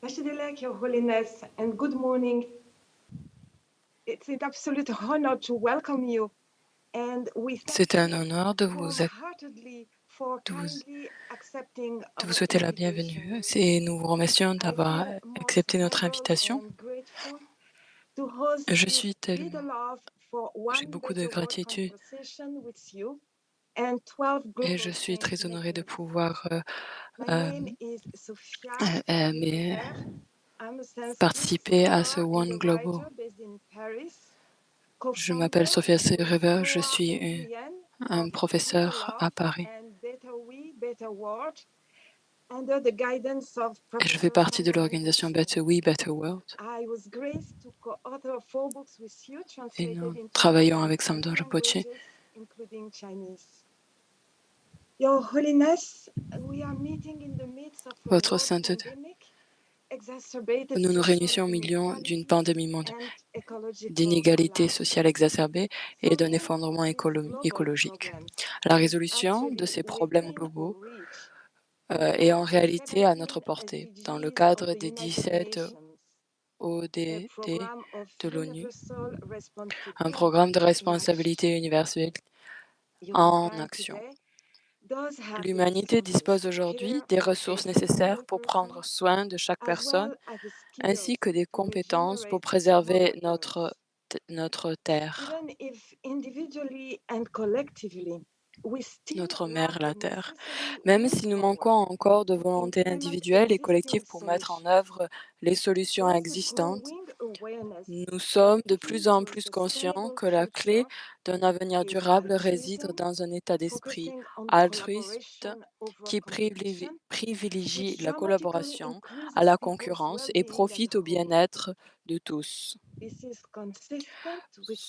Bashidilek, Your Holiness, and good morning. It's an absolute honor to welcome you, and we thank C'est un you honneur wholeheartedly for de vous, kindly accepting de vous our souhaiter la invitation. bienvenue. Et nous vous remercions I d'avoir feel most accepté notre humbled invitation. and grateful to host Je this suis Be the tellement, Love for j'ai One beaucoup de Better World gratitude conversation with you and 12 et je global suis saints très honorée de network. pouvoir My euh, name is Sofia mais Rivière. I'm a Sanskrit participer à ce scholar and One a Global. writer based in Paris, Je m'appelle co-founder Sophia with River, je Noah suis Nguyen un of Be the professeur à Love Paris and Better We, Better World, under the guidance of et je fais Professor partie de Sandor l'organisation Rinpoche. Better We, Better World. I was graced to co-author 4 books with you, Et translated nous into more travaillons than avec 20 Samdor Rinpoche. languages, including Chinese. Your Holiness, we are meeting in the midst of a Votre world Sainteté, pandemic, exacerbated nous nous social réunissons au milieu d'une inequalities pandémie mondiale, and ecological d'inégalités collapse. sociales exacerbées et d'un Solving effondrement these global écologique. problems La is résolution de actually ces problèmes within our globaux reach est under en the réalité à notre 17 portée, dans le SDGs of cadre the des United 17 Nations, a ODD program of de l'ONU, universal un programme de responsibility in responsabilité action. universelle en Humankind action. today does have the L'humanité dispose resources to aujourd'hui care des for ressources every single nécessaires pour person, prendre soin de chaque as personne, well as the ainsi skills que des to compétences pour regenerate préserver Mother notre, Earth. notre terre, Even if individually and collectively we still notre mère, lack the la terre. necessary Même si nous manquons willpower encore de to volonté implement individuelle et existing collective pour mettre en solutions, œuvre les solutions there is a existantes, growing awareness nous that sommes de key plus en to a plus conscients sustainable que la clé future d'un avenir is durable réside altruism, dans un état d'esprit focusing on altruiste collaboration over qui competition, privilégie which la dramatically collaboration à increases la people's concurrence et well-being and profite au whole. bien-être de tous. This is consistent with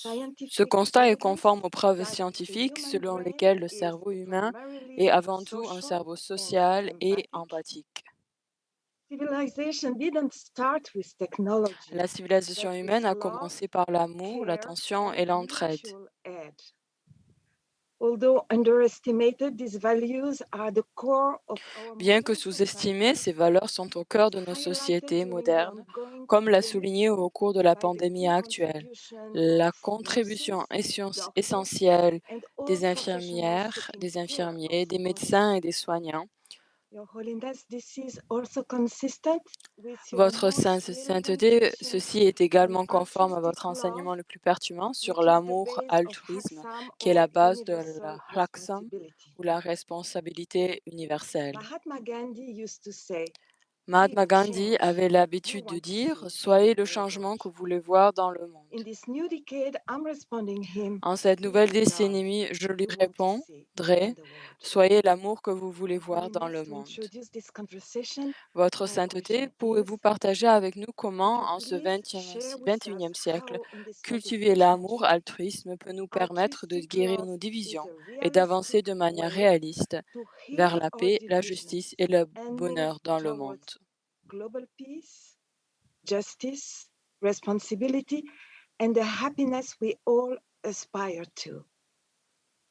Ce scientific constat est evidence conforme aux preuves that the scientifiques human selon brain lesquelles le is cerveau humain est primarily avant tout un social cerveau and social et empathic. empathique. Civilization didn't start with technology, La civilisation but with humaine a love, commencé par l'amour, care, l'attention and et l'entraide. mutual aid. Although underestimated, these values are the core of our Bien que modern sous-estimées, society, ces valeurs sont au as cœur de nos highlighted sociétés during the modernes, ongoing comme l'a pandemic souligné au cours de la by the pandémie key actuelle. contribution La of contribution nurses, doctors, essentielle and all des professionals infirmières, taking des care of infirmiers, des médecins others. et des soignants. Your Holiness, this is also consistent with your Votre most relevant sainteté, teaching ceci est on également conforme à altruistic votre love, enseignement le plus pertinent sur which is the l'amour base of altruisme, Haksam qui est or la base de universal la Raksam responsibility. ou la responsabilité universelle. Mahatma Gandhi used to say, "Be Mahatma the Gandhi change avait you l'habitude de want to dire: see Soyez in le the world." changement que vous voulez voir dans le monde. In this new decade, I'm responding him, En cette "Be nouvelle the love décennie, je lui you want to see in répondrai: the world." Soyez l'amour que vous voulez Your voir dans Holiness, le to monde. introduce this conversation, Votre my sainteté, question pouvez-vous is, partager avec nous would comment, you en ce please share with us 21e siècle, how in this cultiver 21st l'amour century, altruisme peut nous permettre de altruistic guérir love nos is divisions a et d'avancer realistic de manière way réaliste to vers heal la our paix, la divisions justice et le and move bonheur dans le monde? towards global peace, justice, responsibility, and the happiness we all aspire to.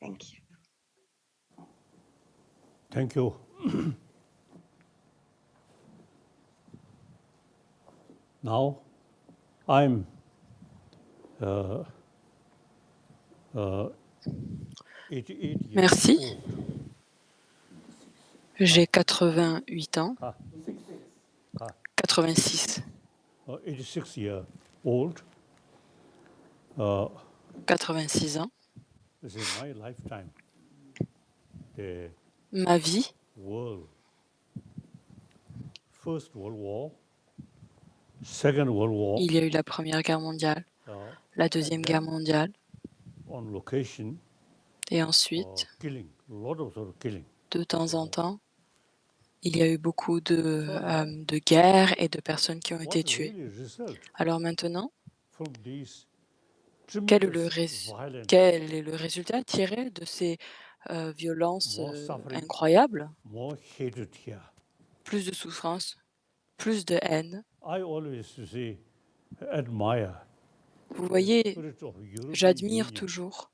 Thank you. Thank you. Now, I'm 88 years Merci. old. J'ai 88 ans, Ah, 86, 86 years old. 86 ans. This is my lifetime. The Ma vie, world, First World War, Second World War, il y a eu la Première Guerre mondiale, la Deuxième and Guerre then mondiale, on location, et ensuite, killing, a lot of sort of killing. de temps en temps, il y a eu beaucoup de guerres et de personnes qui ont été What tuées. really result Alors maintenant, from these quel est tremendous violent quel est le résultat tiré de ces violences more suffering, incroyables? more hatred here? Plus de souffrance, plus de haine. I always say, admire Vous the voyez, spirit of European j'admire Union. toujours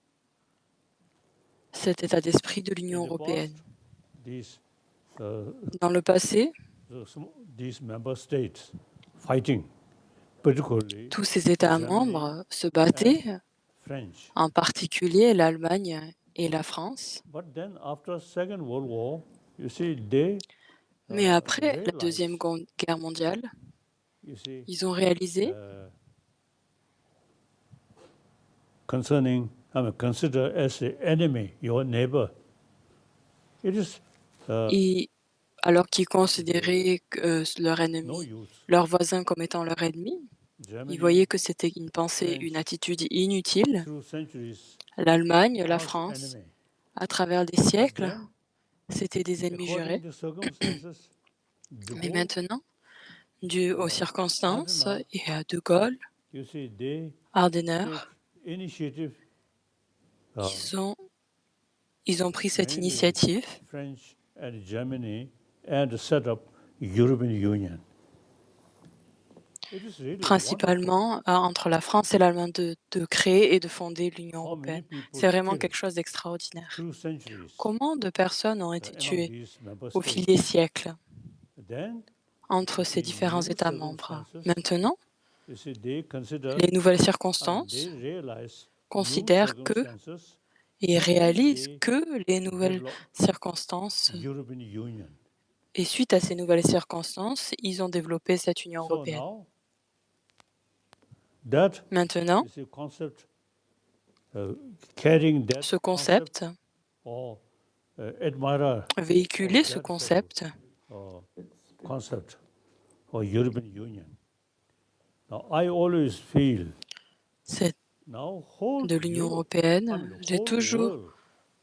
cet état d'esprit de l'Union In the européenne. past, these Dans le passé, these member states fighting, particularly Tous ces États Germany membres se and battaient, French. en particulier l'Allemagne et la France. But then after Second World War, you see, they Mais après la realized, Deuxième Guerre mondiale, you see, ils ont réalisé concerning, consider as an enemy your neighbor. It is alors qu'ils considéraient leur no ennemi, use. leur voisin comme étant leur ennemi, ils Germany, voyaient que c'était une pensée, French, une attitude inutile. through centuries, L'Allemagne, la arch France, enemy. à travers des But siècles, then, c'était des ennemis according jurés. to circumstances, De Mais Gaulle, maintenant, dû aux circonstances Adenauer, et à De Gaulle, you see, they Adenauer, take initiative, ils ont pris cette mainly initiative, French and Germany, and set up European Union. It is really wonderful. principalement entre la France et l'Allemagne, de créer et de fonder l'Union How many européenne. people C'est vraiment killed quelque chose d'extraordinaire. through centuries Comment de personnes ont été among tuées these member au fil states. des siècles Then, entre ces the différents new États membres? circumstances, Maintenant, you see, they consider les nouvelles and circonstances they realize new considèrent que circumstances, et and réalisent they que les nouvelles develop circonstances, European Union. et suite à ces nouvelles circonstances, ils ont développé cette Union So européenne. now, that Maintenant, is a concept, carrying that ce concept, or admirer véhiculer of ce that concept, concept or European Union. Now, I always feel c'est now whole de l'Union Europe, européenne, j'ai whole toujours, world,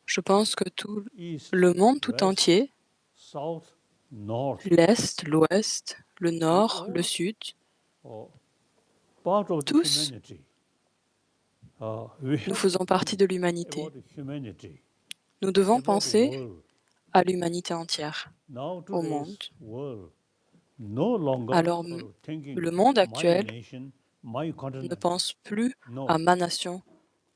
je pense que tout east, le monde tout west, entier, south, north, l'Est, l'Ouest, le Nord, all le Sud, part of the tous, humanity. We nous have faisons partie de l'humanité. about the humanity, Nous devons about the penser world. à l'humanité entière, Now au today's monde. world, no longer Alors, thinking le monde my actuel nation, my ne continent. pense plus No, à ma nation,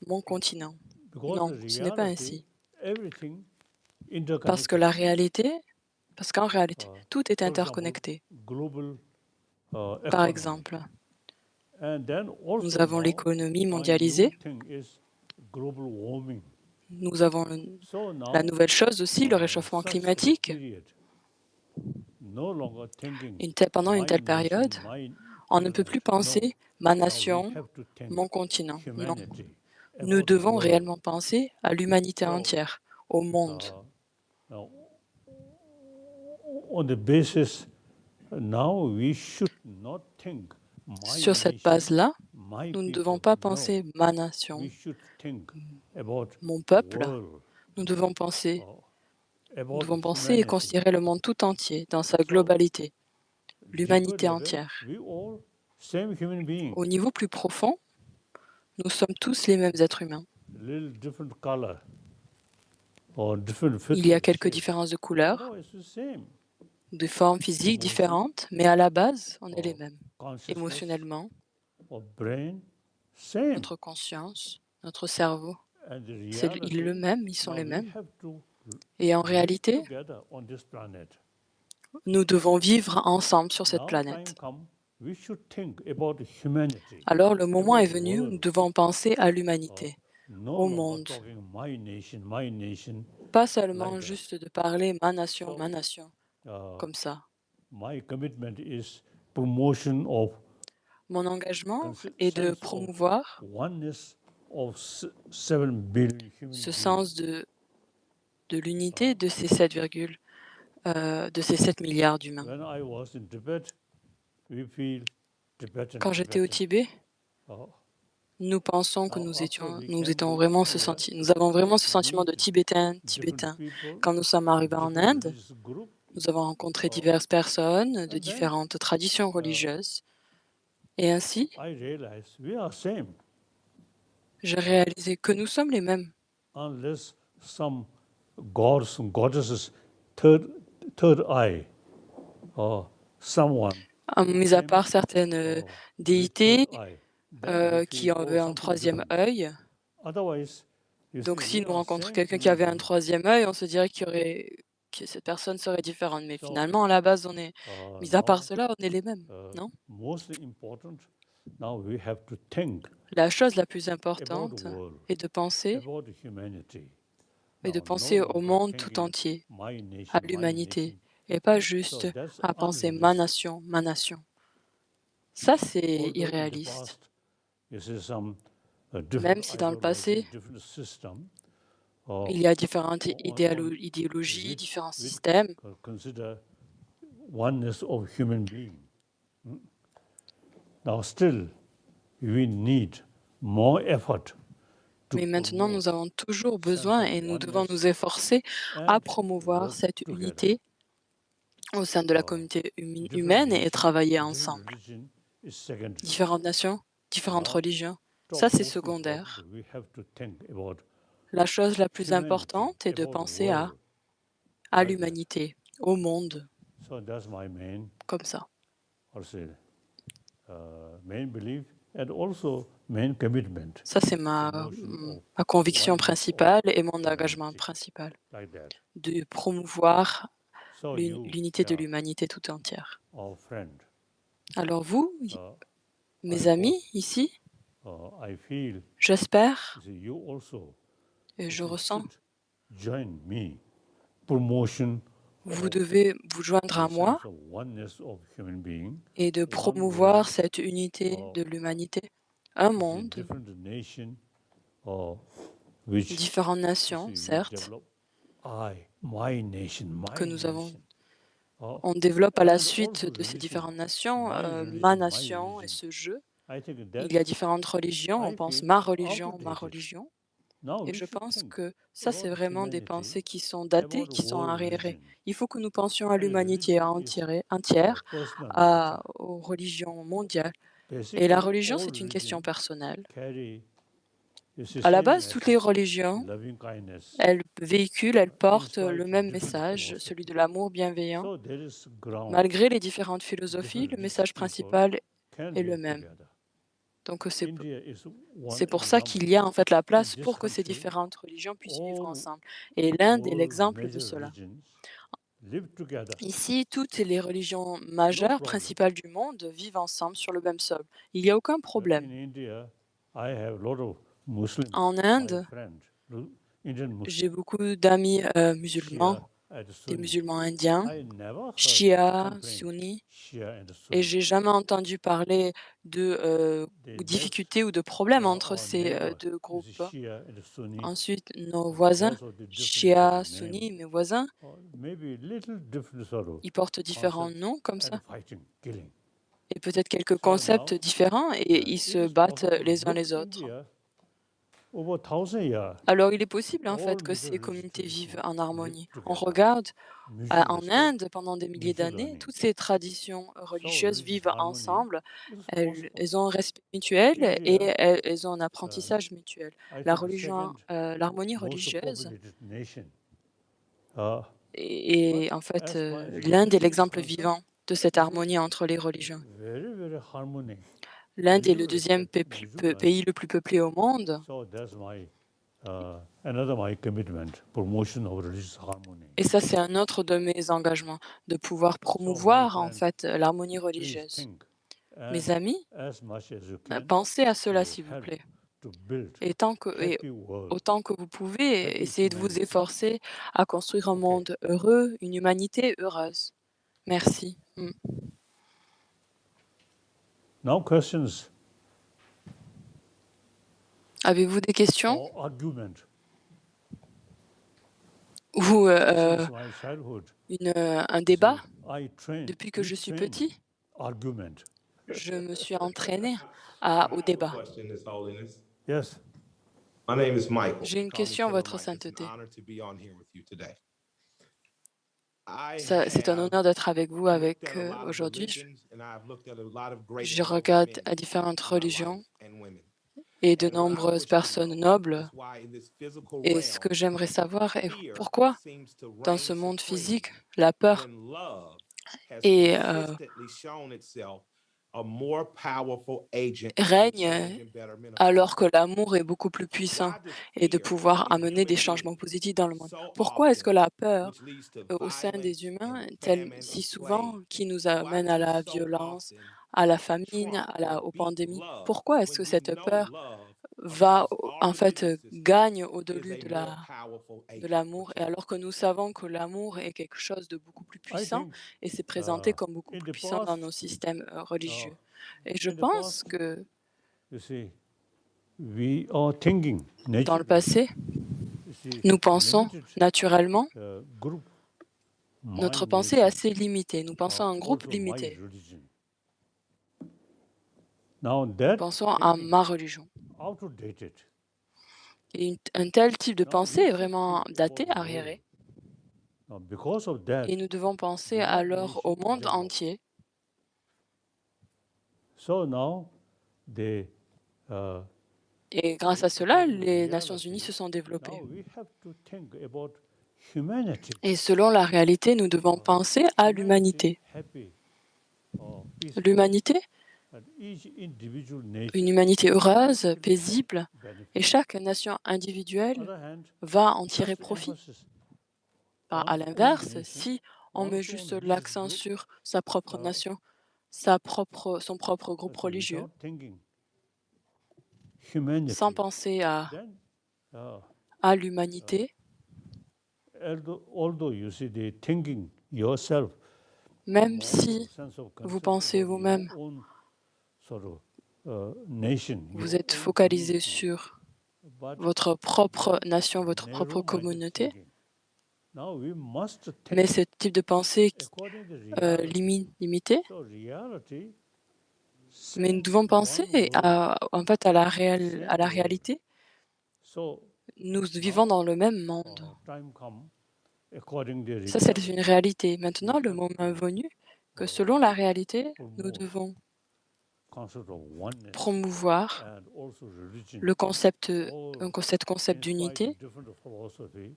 mon continent. because Non, the ce n'est pas reality, ainsi. everything Parce que interconnected. la réalité, parce qu'en réalité, tout est For example, interconnecté. global Par economy. exemple, And then also nous avons now, l'économie a new mondialisée, thing is global warming. nous avons So la now, nouvelle chose aussi, le réchauffement such a climatique. period, no longer thinking Pendant une my telle nation, période, my on ne peut plus continent. penser ma No, now we nation, have to think mon continent. Non, humanity, nous about the devons world. réellement penser à l'humanité So, entière, au monde. now, on the basis, now we should not think my Sur cette nation, base-là, my nous ne people. devons pas No, penser ma nation, we should think about mon peuple. world, Nous devons penser, about nous devons penser et humanity. considérer le monde tout entier dans sa So, globalité, deeper l'humanité level, entière. we all same human being, Au niveau plus profond, nous sommes tous les mêmes êtres humains. little different color or different Il y a physical quelques shape. différences de couleurs, No, it's the same. de formes physiques Emotion, différentes, mais à la base, on est les or mêmes. consciousness, Émotionnellement, or brain, same. notre conscience, notre cerveau, And the il est reality, le même, ils sont now les we mêmes. have to Et en live réalité, together on this planet. nous devons vivre ensemble sur cette Now planète. time come, we should think about humanity, Alors le moment about est venu, nous world. devons penser à l'humanité, No au longer monde. talking my nation, Pas seulement like that. juste de parler ma nation, So, ma nation, uh, comme ça. my commitment is promotion of Mon engagement est de sense of promouvoir oneness of 7 billion human ce beings. sens de l'unité de ces 7, de ces 7 milliards d'humains. When I was in Tibet, we feel Tibetan. Quand j'étais au Tibet, nous pensons que Now, nous after étions we nous came étions to vraiment India, nous avons vraiment ce sentiment de meet Tibétain. different people, Quand nous sommes arrivés en different Inde, religious group, nous avons rencontré diverses personnes de and then différentes traditions religieuses. Et ainsi, I realized we are same, j'ai réalisé que nous sommes les mêmes. unless some gods and goddesses third eye, or someone Mis à part certaines with déités third eye, then we qui feel, avaient un something troisième different. œil. Otherwise, you Donc see, si we nous are rencontrons same quelqu'un qui human avait un being. troisième œil, on se dirait qu'il y aurait que cette personne serait différente. Mais So, finalement, à la base, mis à part now, cela, on est les mêmes, non? mostly important, now we have to think La chose la plus about the importante world, est de penser about humanity. et de Now, no penser au longer monde tout thinking entier, my à nation, my l'humanité, nation. et pas So juste that's à penser unrealistic. ma nation. Ça, c'est Although in the irréaliste. past, you see some Même different si dans le ideology, passé, different system, il y a différentes idéologies, which différents which systèmes, consider oneness of human being. Now still, we need more effort to mais maintenant nous promote avons toujours sense besoin of et nous devons oneness nous efforcer à and promouvoir work cette together. unité au sein de la Uh, communauté different humaine et nation, travailler different ensemble. religion is secondary. Différentes nations, différentes Now, religions, top ça c'est most important, secondaire. we have to think about La chose la plus humanity, importante est de about the penser world, à like that. l'humanité, au monde, So that's my main, comme ça. main belief and also main commitment. Ça, c'est Promotion ma conviction oneness of principale et mon engagement humanity, principal, like that. de promouvoir So you, l'unité de l'humanité tout entière. our friend, Alors vous, uh, mes I amis hope, ici, I feel j'espère you also et je you ressens, should join me promotion vous of devez vous joindre à the moi sense of oneness of human being, et de one promouvoir world, cette unité uh, de l'humanité. Un you see, monde, different nation, which différentes you nations, see, we certes, develop my nation, que my nous avons. nation. On développe à la And suite also de ces religion, différentes nations my ma religion, my nation et religion. ce jeu. I think Il y a that's, différentes religions, on I pense feel, ma religion. outdated. Now Et we je should pense think que ça, c'est about vraiment des humanity, pensées qui sont about datées, the qui sont world arriérées. religion. Il faut que nous pensions à And l'humanité religion is entière, personal nature. aux religions mondiales. Et Basically, la religion, all c'est une question religion personnelle. carry is the À la same base, toutes les message, religions, loving kindness, elles véhiculent, elles in portent spite le of même different message, celui philosophy. de l'amour bienveillant. So there is ground, Malgré les différentes philosophies, different le rich message people principal can est le live même. together. Donc India is one c'est pour ça example. qu'il y a en fait la In place this pour que ces country, différentes religions puissent vivre all ensemble. Et l'Inde est world l'exemple de major cela. religions live together, Ici, toutes les religions no majeures, problem. principales du monde, vivent ensemble sur le même sol. Il n'y a aucun In problème. India, I have a lot of Muslim, En my Inde, friends, Indian Muslims, j'ai beaucoup d'amis musulmans, Shia and des Sunni. musulmans indiens, I never heard Shia, complaint, sunnis, Shia and et Sunni. j'ai jamais entendu parler de They difficultés ou de problèmes entre our ces neighbors, deux is groupes. Shia and Sunni, Ensuite, nos voisins, because of the difference Shia, of the name, sunnis, mes voisins, or maybe little different sort of ils portent différents concept noms comme and ça, fighting, killing. et peut-être quelques So concepts now, différents, et ils it se is battent possible. les uns Look, les autres. India, over 1,000 years, Alors, il est possible en all fait que major ces religious communautés vivent traditions en live harmonie. On together. regarde Mutual en respect, Inde, pendant des milliers mutual d'années, learning. toutes ces traditions So religieuses religious vivent harmony ensemble. is Elles, possible. elles ont un respect mutuel et India, elles ont un apprentissage mutuel. I La think religion, second l'harmonie most religieuse populated nation. Uh, et en fait, as far as l'Inde est religion is l'exemple concerned, vivant de cette harmonie entre les religions. very, very harmony. L'Inde est le Mutual deuxième respect, mutual pays learning. le plus peuplé au monde. So that's another my commitment, promotion of religious harmony. Et ça, c'est un autre de mes engagements, de pouvoir So my promouvoir en friend, fait l'harmonie please religieuse. think Mes and amis, as much as you can pensez à cela, to s'il vous help plaît. to build Et happy world, autant que vous pouvez, happy essayez de vous humanity. efforcer à construire un Okay. monde heureux, une humanité heureuse. Merci. Now questions Avez-vous des questions or argument. ou Since my childhood, un débat? I trained, Depuis que we je suis trained petit, argument. je me suis entraîné au débat. Question, His Holiness. Yes. My name is Michael. J'ai une Call me question, Killer Votre Mike. It's an Sainteté. honor to be on here with you today. I C'est un have honneur d'être avec vous looked at a lot of aujourd'hui. religions, and I've looked at a lot of great Je and noble regarde men à différentes in my life religions and women. et de And what I nombreuses wish to personnes know nobles. is why in this physical Et ce que realm, j'aimerais savoir est fear pourquoi, seems to dans reign ce monde supreme physique, la peur when love has est consistently shown itself a more powerful agent règne in change and betterment of alors que people. l'amour est beaucoup plus puissant Why does et de fear pouvoir amener des accumulate changements positifs dans le monde. so Pourquoi est-ce que often, la peur which leads to au sein des violence humains, and famine si and souvent, plague? qui nous Why amène à does it la so violence, often à la famine, trump or aux beat pandémies? love Pourquoi est-ce when que we cette know peur love va, across all en fait, religious systems gagne is au-delà a more powerful de agent for l'amour, et change? alors que nous savons que l'amour est quelque chose de beaucoup plus I puissant think et c'est présenté uh, comme beaucoup in plus the puissant dans past, nos systèmes uh, religieux. Et je in the pense past, que you see, we are thinking dans le naturally. passé, You see, nous pensons limited naturellement, group notre mind pensée est nation, assez limitée, nous pensons à un groupe also my limité, religion. Now nous that pensons à thinking ma religion. outdated. Et un tel type de Now pensée we est should vraiment think daté, about the world. arriéré, Now because of that, et nous devons penser their alors au nation monde developed. entier. So now they uh, Et grâce à cela, according to les Nations Unies reality, se sont développées. now we have to think about humanity. Et selon la réalité, nous devons penser à l'humanité. Happy, peaceful, L'humanité, and each individual nation une humanité heureuse, will paisible, et benefit. chaque nation individuelle Other hand, va en tirer just profit. emphasis À one's own l'inverse, nation, si on met one's juste own religious l'accent group, sur sa propre uh, nation, son propre groupe religieux, without thinking humanity, sans penser then à l'humanité, although you see the thinking yourself, même more si sense of vous concern pensez about your vous-même, own sort of nation, vous your êtes own focalisé community, sur but votre propre that nation, votre propre narrow-minded communauté, thinking. Now we must mais think ce type de pensée according to reality. limitée, So reality mais nous says devons penser one world, en fait à la same world. réalité. So Nous vivons now dans le même monde. time come according to Ça, c'est reality. une réalité. Maintenant, We le have moment est to venu que selon la réalité, nous promote devons concept of oneness promouvoir and also religion. le concept, All cet concept in spite d'unité, of different philosophy,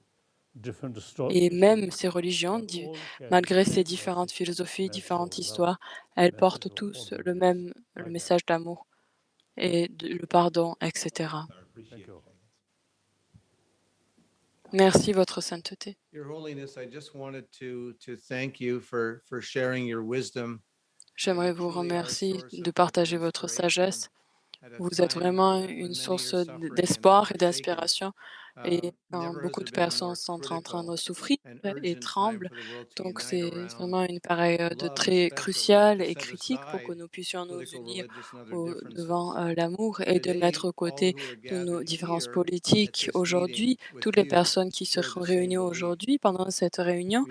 different et même stories, ces religions, but all carry malgré the ces same différentes message, philosophies, message différentes of love, histoires, elles message portent of tous le forgiveness, même le like that. message d'amour et le pardon, etc. I appreciate Thank it. you. Merci, Votre Sainteté. Your Holiness, I just wanted to thank you for sharing your wisdom. J'aimerais vous remercier de partager votre sagesse. Vous êtes vraiment une source d'espoir et d'inspiration. Et quand beaucoup de personnes sont en train de souffrir et tremblent, donc c'est vraiment une période très cruciale et critique pour que nous puissions nous unir devant l'amour et de mettre de côté toutes nos différences politiques aujourd'hui. Toutes les personnes qui se réunissent aujourd'hui pendant cette réunion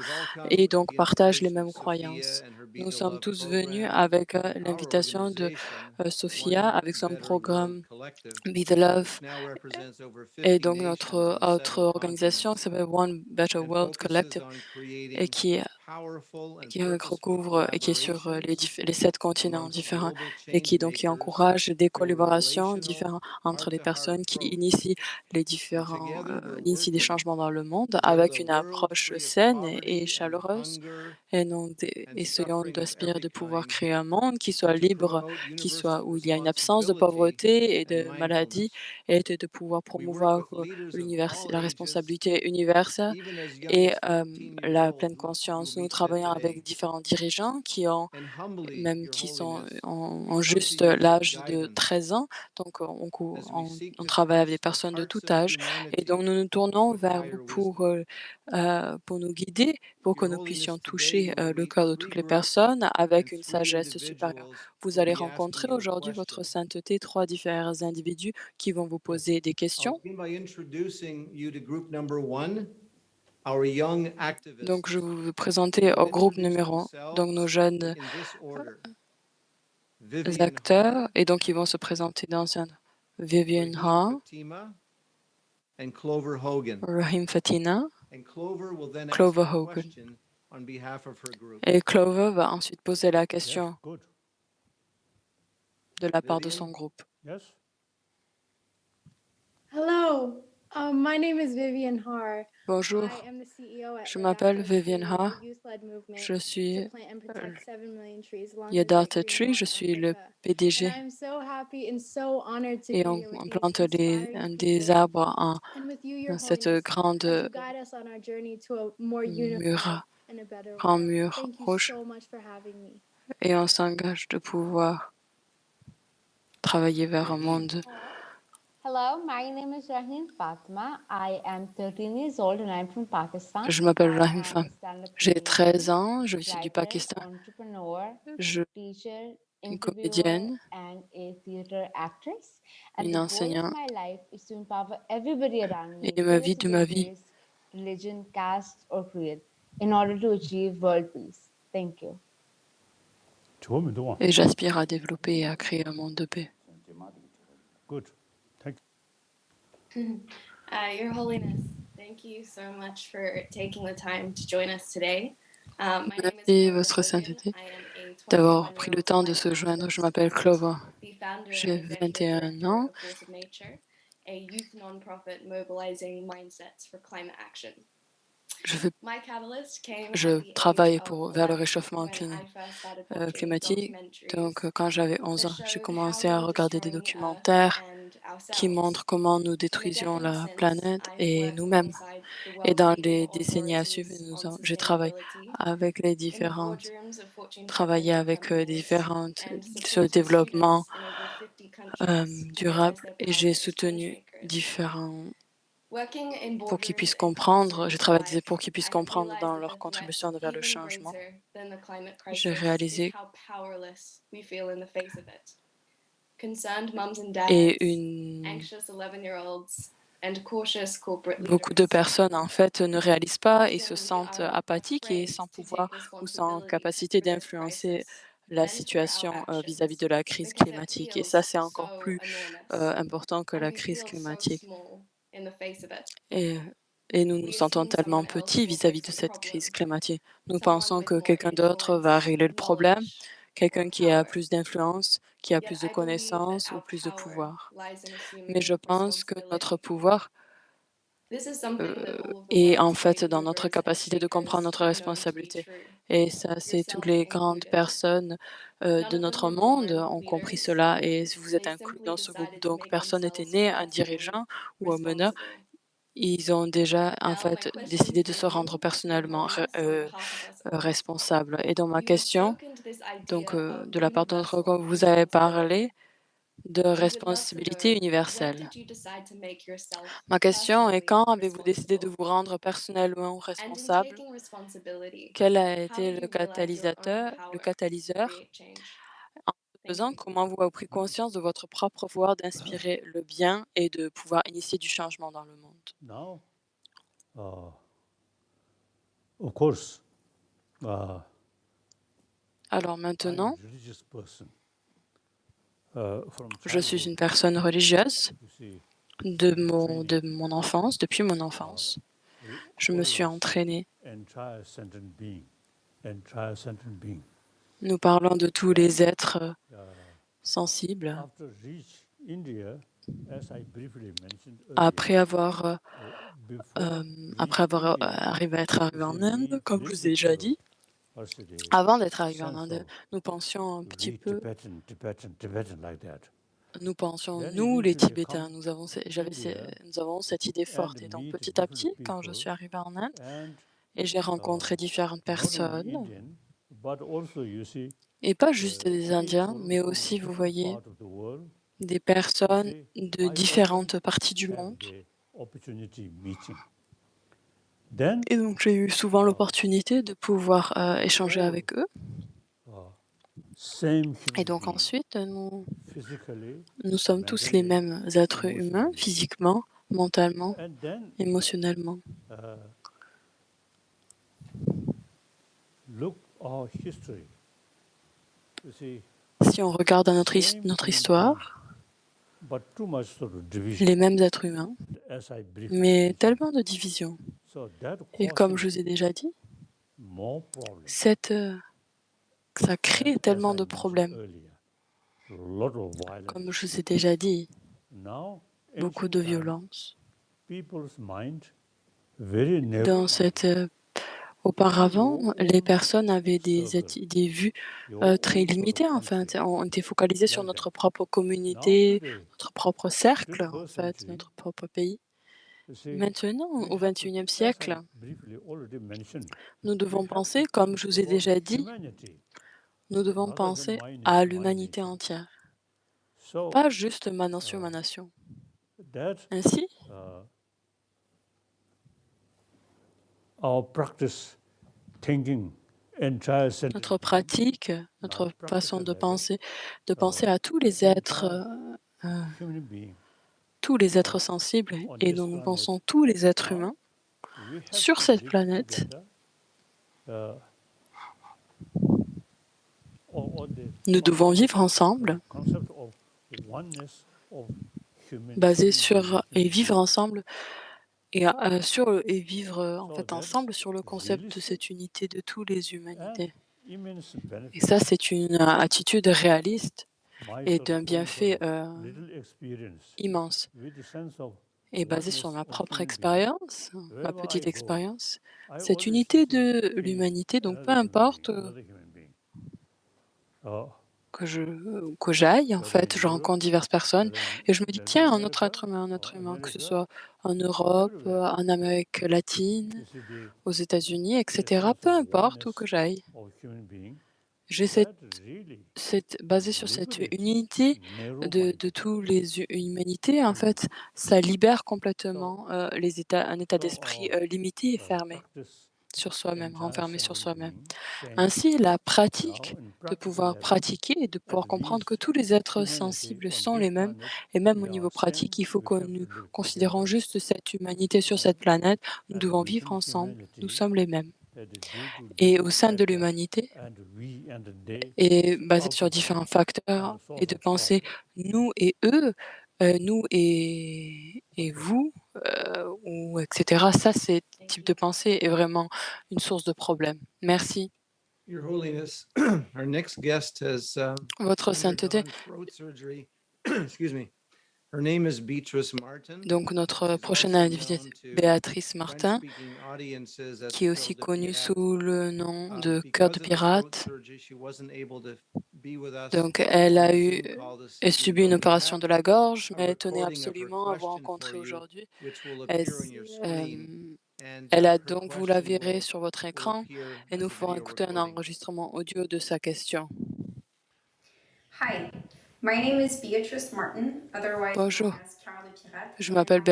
et donc partagent les mêmes croyances. Nous sommes tous venus avec l'invitation de Sophia, avec son programme Be the Love, et donc notre autre organisation qui s'appelle One Better World Collective, et qui recouvre et qui est sur les 7 continents différents, et qui encourage des collaborations différentes entre les personnes qui initient initient des changements dans le monde avec une approche saine et chaleureuse. Et nous essayons d'aspirer de pouvoir créer un monde qui soit libre, où il y a une absence de pauvreté et de maladie, et de pouvoir promouvoir la responsabilité universelle et la pleine conscience. Nous travaillons avec différents dirigeants qui ont juste l'âge de 13 ans. Donc, on travaille avec des personnes de tout âge. Et donc, nous nous tournons vers vous pour nous guider, pour que nous puissions toucher le cœur de toutes les personnes avec une sagesse supérieure. Vous allez rencontrer aujourd'hui, Votre Sainteté, 3 différents individus qui vont vous poser des questions. Donc, je vais vous présenter au groupe numéro 1, donc nos jeunes acteurs, et donc ils vont se présenter dans un Vivian Hall, Rahim Fatina, Clover Hogan. Et Clover va ensuite poser la Yes, question good. de la part de son groupe. Yes. Hello, My name is Vivian Har. I Bonjour, am the CEO at je Yadata m'appelle Vivian Tree, a Ha. youth-led movement Je to suis plant and euh, protect 7 million trees along the Great Yadata Green Tree, Wall je in suis le Africa. And PDG I'm so happy and so honored to et be here with on these plante inspiring des people arbres and with you, Your dans cette Holiness, grande as you guide us on our journey to a more unified mur, and a better grand world. mur Thank you rouge so much for having me. et on s'engage de pouvoir travailler vers un monde. Hello, my name is Raheen Fatma. I am 13 years old and I'm from Pakistan. Je m'appelle I Rahim am Fa. a stand-up J'ai comedian, 13 ans, je suis du writer, Pakistan. entrepreneur, Je suis teacher, une interviewer, comédienne, and a theater actress. And une the goal of enseignante my life is to empower everybody around me, et ma vie regardless de of ma their vie. race, religion, caste, or creed, in order to achieve world peace. Thank you. Et j'aspire à développer et à créer un monde de paix. Good. Thank Your Holiness, thank you so much for taking the time to join us today. My name is Merci, Clover Votre Logan. Sainteté, I am a d'avoir pris le 21-year-old temps de climate se joindre. Je activist m'appelle and Clover. the founder and J'ai executive 21 director ans. of Force of Nature, a youth nonprofit mobilizing mindsets for climate action. Je, fais, My catalyst came je at the age travaille of vers le 11 réchauffement when I first started watching climatique. Donc, documentaries quand j'avais that 11 ans, j'ai showed how commencé we à were regarder des destroying the Earth documentaires and qui ourselves. montrent comment nous In the détruisions decades la since, planète I've et worked nous-mêmes. alongside the Et world's dans leading les décennies à suivre, authorities on j'ai travaillé sustainability avec les in the différentes, boardrooms of Fortune 500 travaillé avec companies différentes and sur le supported développement students in over 50 countries to durable realize their et power j'ai as change soutenu makers. différents Working in pour qu'ils puissent boardrooms and comprendre. J'ai classrooms travaillé alike, pour qu'ils puissent I have comprendre dans realized that leur the threat contribution vers le even changement. greater than the climate J'ai crisis is réalisé how powerless we feel in the face of it. Concerned mums and dads, et anxious 11-year-olds, and cautious corporate beaucoup de leaders. personnes en fait ne réalisent pas et se Often we sentent are apathiques et afraid sans to pouvoir take ou sans responsibility capacité for this d'influencer crisis la and for our situation vis-à-vis actions de la crise because it climatique. Et feels ça, c'est encore so plus enormous important que and la we crise feel so climatique. small in the face of it. Et, et nous nous We sentons assume tellement someone else petits will vis-à-vis fix de the cette crise problem, climatique. Nous someone pensons with que more quelqu'un d'autre va influence, régler le problème, knowledge, or quelqu'un qui a power. plus d'influence, qui a Yet plus de I believe that connaissances ou our plus de power pouvoir. lies in Mais je assuming pense que notre responsibility. pouvoir This is something that all of the est en world's fait leading dans notre movers and capacité de comprendre shakers notre know to be responsabilité. true, Et ça, c'est toutes yourself les grandes included. personnes None de of them notre were monde born ont compris leaders. cela et vous êtes They inclus simply dans ce groupe. decided to Donc, make personne n'était themselves né un personally dirigeant ou un meneur. responsible. Ils ont déjà en Now, my fait question décidé de for se rendre you, Your personnellement Holiness, on behalf of us all. responsables. Et dans ma You have question, spoken to this donc idea of de la part de notre universal groupe, vous avez responsibility. parlé de We would love to responsabilité know, when universelle. did you decide to make yourself Ma question est personally quand avez-vous décidé de responsible? vous rendre personnellement And in responsable? taking responsibility, Quel a how été did you realize your own power to catalyseur? create change? En ce Thank faisant, you. comment vous avez pris conscience de votre propre pouvoir d'inspirer le bien et de pouvoir initier du changement dans le monde? Now, of course, Alors I'm maintenant, a religious person. From je suis childhood, une personne religieuse you see, de training, mon enfance, depuis mon enfance. Je me suis always entraînée. entire sentient being. Nous parlons de tous les êtres sensibles. After reach India, as I briefly mentioned Après earlier, avoir, before après reach avoir India, être arrivé you see, en Inde, we comme je vous ai déjà dit, yesterday, avant d'être arrivé en sense Inde, of nous pensions un petit we peu, Tibetan like that. nous pensions, Then nous les eventually I Tibétains, come India nous avons cette idée and forte. Et donc meet petit à different petit, quand je people suis arrivé en Inde and et j'ai rencontré différentes not only personnes, Indian, but also you see et pas juste des Indiens, people mais from aussi, vous different voyez, part of the world. des You personnes see, de I différentes often parties du have monde. the opportunity meeting. Then Et donc j'ai eu souvent l'opportunité de pouvoir échanger all avec eux. same Et human donc being, ensuite, physically, nous sommes tous les mentally, mêmes êtres humains, emotionally. physiquement, mentalement, And then émotionnellement. look our history. You see, Si on regarde à notre same human histoire, being, but too much sort of division, les mêmes êtres humains, as I briefly mais mentioned. tellement de divisions. So that Et comme causes je vous ai déjà dit, more problems. ça crée And as tellement I de mentioned problèmes. earlier, lot of violence. Comme je vous ai déjà dit, Now, beaucoup ancient de time, violence. people's mind very narrow. Dans cette auparavant, les personnes avaient des vues très limitées en fait. On était focalisés sur notre propre communauté, notre propre cercle en fait, notre propre pays. Maintenant, au XXIe siècle, nous devons penser, comme je vous ai déjà dit, nous devons penser à l'humanité entière, pas juste ma nation. Ainsi, our practice thinking entire notre pratique, notre façon de penser à tous les êtres, human being. tous les êtres sensibles, et dont nous pensons tous les êtres humains We have sur to cette live planète. together, on the Nous devons vivre ensemble, concept of oneness of human basés sur et vivre ensemble et vivre en fait ensemble sur le concept de cette unité de toutes les humanités. immense Et benefit. ça, c'est une attitude réaliste et Myself d'un bienfait little experience immense. with the sense of Et basé sur oneness ma of propre human being. expérience, ma Wherever petite I go, expérience, I cette always unité see de peace, l'humanité, donc peu another human importe being, another human being. que j'aille, en Whether fait, in je Europe, rencontre diverses personnes whether in et je me dis, Latin tiens, America un or autre humain, que ce America, soit en Europe, everywhere, en Amérique latine, you see aux États-Unis, the etc., sense peu of importe où que oneness j'aille. of human being J'ai that really basé sur cette liberates unité narrow de minded. tous les humanités, en fait, ça libère complètement un état d'esprit limité et fermé Practice sur soi-même, entire renfermé sur sense of soi-même. being, saying, Ainsi, la now pratique in de practical pouvoir level, pratiquer et de that pouvoir we comprendre que as tous les êtres humanity sensibles on sont this les mêmes, planet, et même au we niveau are same, pratique, il faut we que have to nous live considérons together, juste cette humanité sur cette planète, nous and devons vivre within ensemble, nous humanity, sommes les mêmes. that is due to Et au different sein de factors, l'humanité, and we and they et is basé sur altogether différents are facteurs, the source et de of penser problem. nous et eux, nous et vous, ou etc. Ça, c'est type de pensée est vraiment une source de problème. Merci. Your Holiness, our next guest has Votre sainteté. undergone throat surgery. Excuse me. Her name is Beatrice Martin. Donc notre She's prochaine also invitée, known to Béatrice Martin, French-speaking audiences as qui est the aussi Cœur de connue Pirate. sous le nom de Cœur Because de of the throat Pirate. surgery, she wasn't able to be with us Donc elle on a the eu Zoom call this et evening, subi but une we opération have de la gorge, a mais elle tenait recording of her absolument à vous question for rencontrer you, aujourd'hui. which will Elle, appear on your screen. And elle a her donc, vous la question verrez sur votre will écran appear et as nous a ferons video écouter un recording. enregistrement audio de sa question. Hi, my name is Beatrice Martin, otherwise Bonjour, known as Cœur de Pirate, je and m'appelle I'm a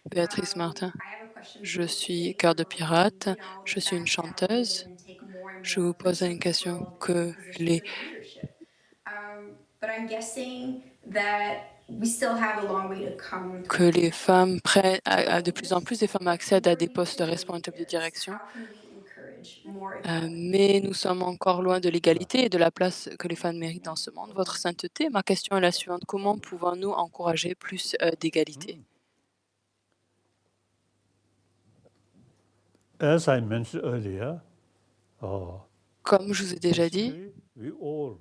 Béatrice singer. Martin. I have a question Je for you suis today Cœur de regarding, Pirate, the je suis une fact that chanteuse. women take more and Je vous more pose une in this question world que into positions les, of leadership. But I'm guessing that we still have a long way to come que les femmes prennent, de plus en plus des femmes accèdent à des postes de responsables de direction. How can we encourage more Mais nous sommes encore loin de l'égalité et de la place que les femmes méritent dans ce monde. Votre sainteté, ma question est la suivante. Comment pouvons-nous encourager plus d'égalité? As I mentioned earlier, Comme je vous ai déjà dit, basically, we all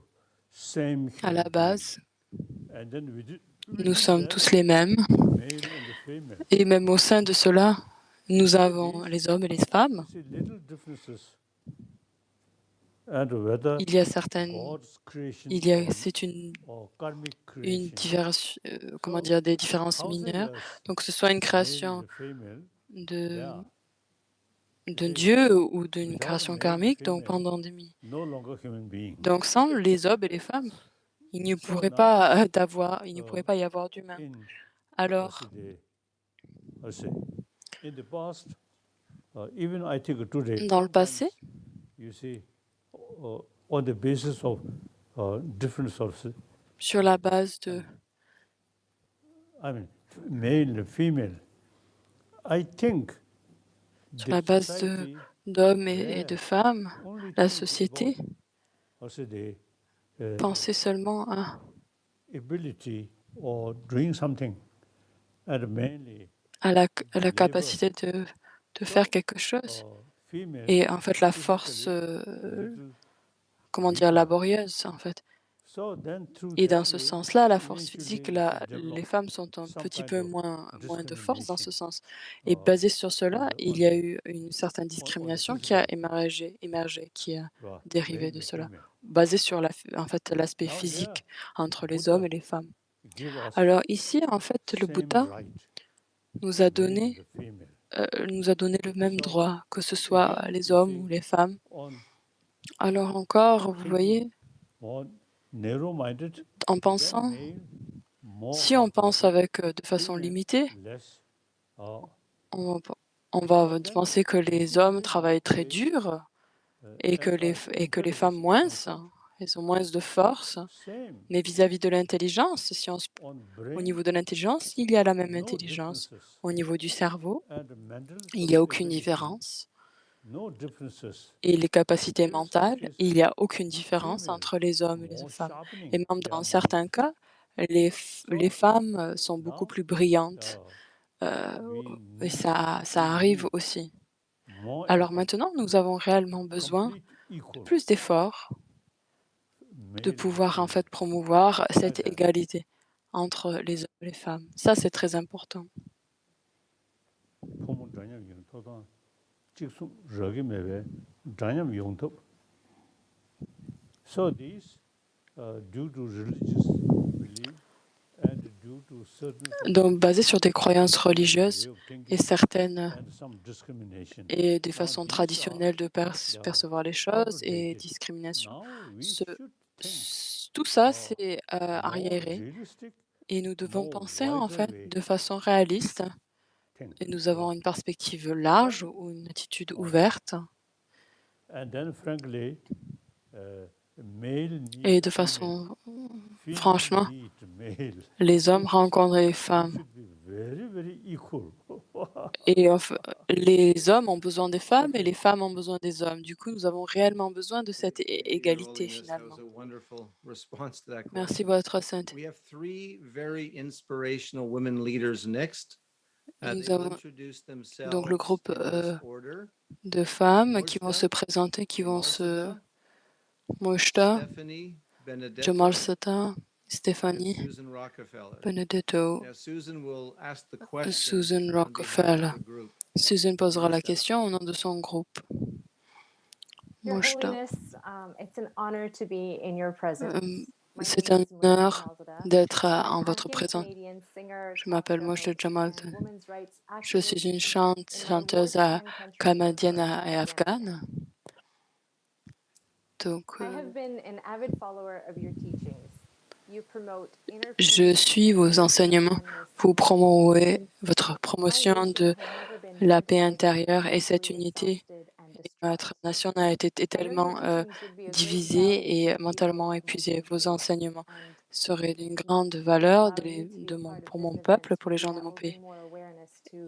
same à la human base, beings. And then nous sommes tous les mêmes. male and the female. Et même au sein de cela, nous avons les hommes et les femmes. You see little differences. And whether Il y a certaines, God's creation c'est or karmic une creation, comment dire, des différences thousands mineures. years, Donc, que ce soit une male création and female, de, yeah, d'un Dieu ou d'une without création male and karmique, donc female, pendant des milliers. no longer human being. Donc, sans les hommes et les femmes, il ne So pourrait now, pas il ne pourrait pas y avoir d'humains. in Alors, in the past, even I think today, dans le passé, you see, on the basis of different sources, sur la base de, I mean, male and female, I think sur la base d'hommes et de femmes, la société pensait seulement à ability or doing something, and mainly la capacité de faire quelque chose. Et en fait, la force, comment dire, laborieuse, en fait. Et dans ce sens-là, la force physique, les femmes sont un petit peu moins de force dans ce sens. Et basé sur cela, il y a eu une certaine discrimination qui a émergé, qui a dérivé de cela, basé sur en fait, l'aspect physique entre les hommes et les femmes. Alors ici, en fait, le Bouddha nous a donné, le même droit, que ce soit les hommes ou les femmes. Alors encore, vous voyez, en pensant, si on pense de façon limitée, on, on va penser que les hommes travaillent très dur et que les femmes moins, elles ont moins de force. Mais vis-à-vis de l'intelligence, au niveau de l'intelligence, il y a la même intelligence. Au niveau du cerveau, il n'y a aucune différence. Et les capacités mentales, il n'y a aucune différence entre les hommes et les femmes. Et même dans certains cas, les femmes sont beaucoup plus brillantes. Et ça arrive aussi. Alors maintenant, nous avons réellement besoin de plus d'efforts, de pouvoir en fait promouvoir cette égalité entre les hommes et les femmes. Ça, c'est très important. So these, due to religious belief and due to certain Donc, basé sur des croyances religieuses et certaines et des façons these traditionnelles de percevoir les choses et outdated. discrimination. Now we Ce- should think Tout ça, more c'est arriéré realistic, et nous devons more penser en wider fait way de façon réaliste think. et nous avons une perspective large ou une attitude ouverte And then frankly, male need et de female, façon female franchement, need male. les hommes rencontrent les femmes Should be very, very equal. et les hommes ont besoin des femmes et les femmes ont besoin des hommes. Du coup, nous avons réellement besoin de cette Thank you, Your égalité Holiness. That finalement. was a wonderful response to that Merci, question. Votre Sainte. We have three very inspirational women leaders next. Nous They will avons introduce themselves donc le groupe in this order. de femmes qui vont Mojta, se présenter, qui vont se... Jamalsita, Mojta, Stephanie Benedetto, Jamal Sata, and Stephanie Susan Rockefeller. Benedetto, Now, Susan will ask the question Susan on behalf Rockefeller. of the group. Susan posera la Mojta. question au nom de son groupe. Your Mojta. Holiness, it's an honor to be in your presence. My C'est name un is Mojta honneur Jamalzadeh. d'être I'm en an votre présence. Afghan-Canadian singer, Je m'appelle talk Mojta show host, Jamalzadeh. and women's rights Je activist. suis une In my chanteuse wartime country canadienne of et afghane. Afghanistan. Donc, I have been an avid follower of your teachings. You promote inner je peace suis vos enseignements. Vous promouvez votre promotion de la paix intérieure et cette unité. Et notre nation a été tellement divisée et mentalement épuisée. Vos enseignements seraient d'une grande valeur pour mon peuple, pour les gens de mon pays,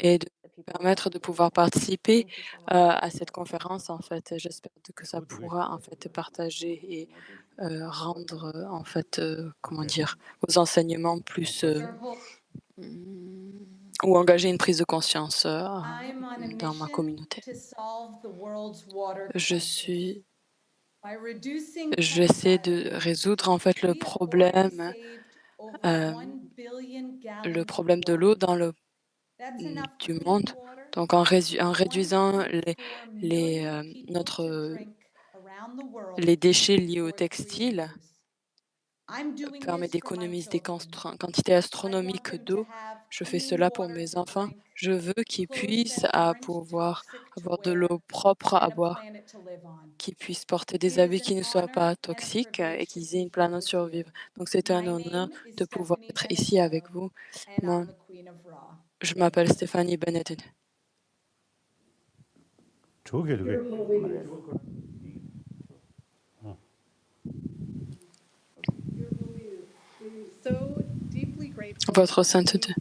et de permettre de pouvoir participer à cette conférence. En fait, j'espère que ça pourra en fait partager et rendre en fait comment dire vos enseignements plus ou engager une prise de conscience dans ma communauté. J'essaie de résoudre en fait le problème de l'eau du monde. Donc en réduisant les déchets liés au textile, permet d'économiser des quantités astronomiques d'eau. Je fais cela pour mes enfants. Je veux qu'ils puissent pouvoir avoir de l'eau propre à boire, qu'ils puissent porter des habits qui ne soient pas toxiques et qu'ils aient une planète à survivre. Donc c'est un honneur de pouvoir être ici avec vous. Moi, je m'appelle Stéphanie Benedetto. Votre Sainteté,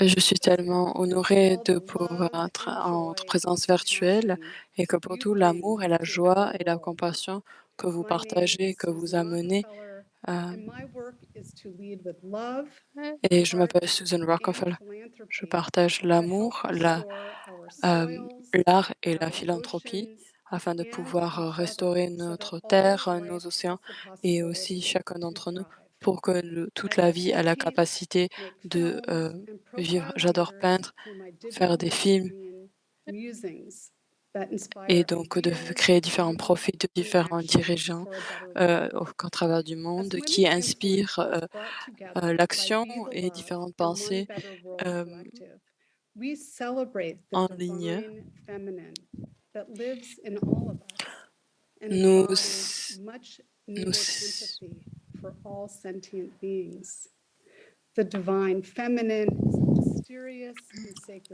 je suis tellement honorée de pouvoir être en votre présence virtuelle et que pour tout l'amour et la joie et la compassion que vous partagez, que vous amenez. Et je m'appelle Susan Rockefeller. Je partage l'amour, l'art et la philanthropie afin de pouvoir restaurer notre terre, nos océans et aussi chacun d'entre nous pour que toute la vie a la capacité de vivre. J'adore peindre, faire des films et donc de créer différents profils de différents dirigeants au travers du monde qui inspirent l'action et différentes pensées euh, en ligne. Nous, s- nous, s-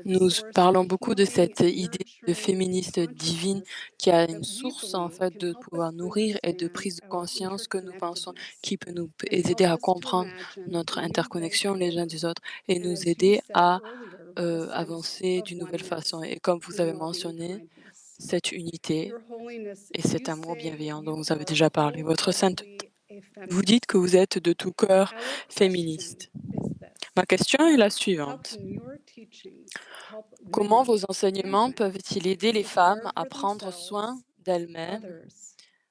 nous parlons beaucoup de cette idée de féministe divine qui a une source en fait de pouvoir nourrir et de prise de conscience que nous pensons qui peut nous aider à comprendre notre interconnexion les uns des autres et nous aider à avancer d'une nouvelle façon. Et comme vous avez mentionné, cette unité et cet amour bienveillant dont vous avez déjà parlé, votre sainteté. Vous dites que vous êtes de tout cœur féministe. Ma question est la suivante. Comment vos enseignements peuvent-ils aider les femmes à prendre soin d'elles-mêmes?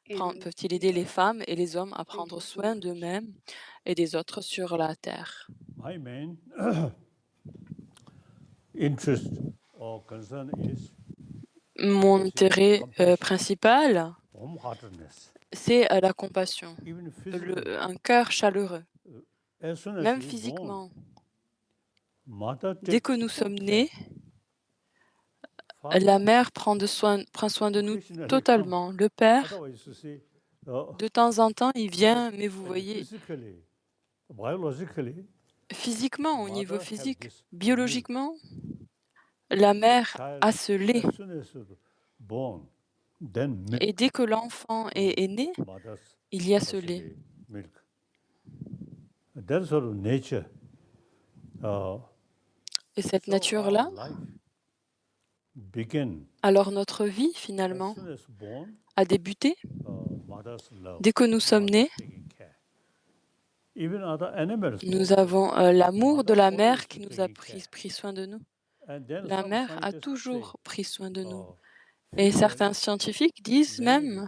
Peuvent-ils aider les femmes et les hommes à prendre soin d'eux-mêmes et des autres sur la terre? My main interest or concern is Mon intérêt principal, warm-heartedness. c'est la compassion, Even physically, un cœur chaleureux, as soon as même you're born, physiquement. mother Dès takes que nous sommes full nés, care. la Father mère prend soin de nous occasionally totalement. Le comes. père, Otherwise, you see, de temps en temps, il but vient, mais vous voyez, physically, biologically, physiquement, au niveau mother have physique, this milk. biologiquement, la mère Child, a ce lait. as soon as you're born, then milk. Et dès que l'enfant est né, Mother's il y a ce capacity, lait. milk. That sort of nature. Et cette So our nature-là, life begin alors notre vie, as finalement, soon as born. a débuté Mother's love. dès que nous sommes nés. Mother's taking care. Even other animals. Nous avons l'amour de la mère qui nous a pris soin de nous. And then La some mère a scientists toujours say, pris soin de nous. Et female certains scientifiques disent même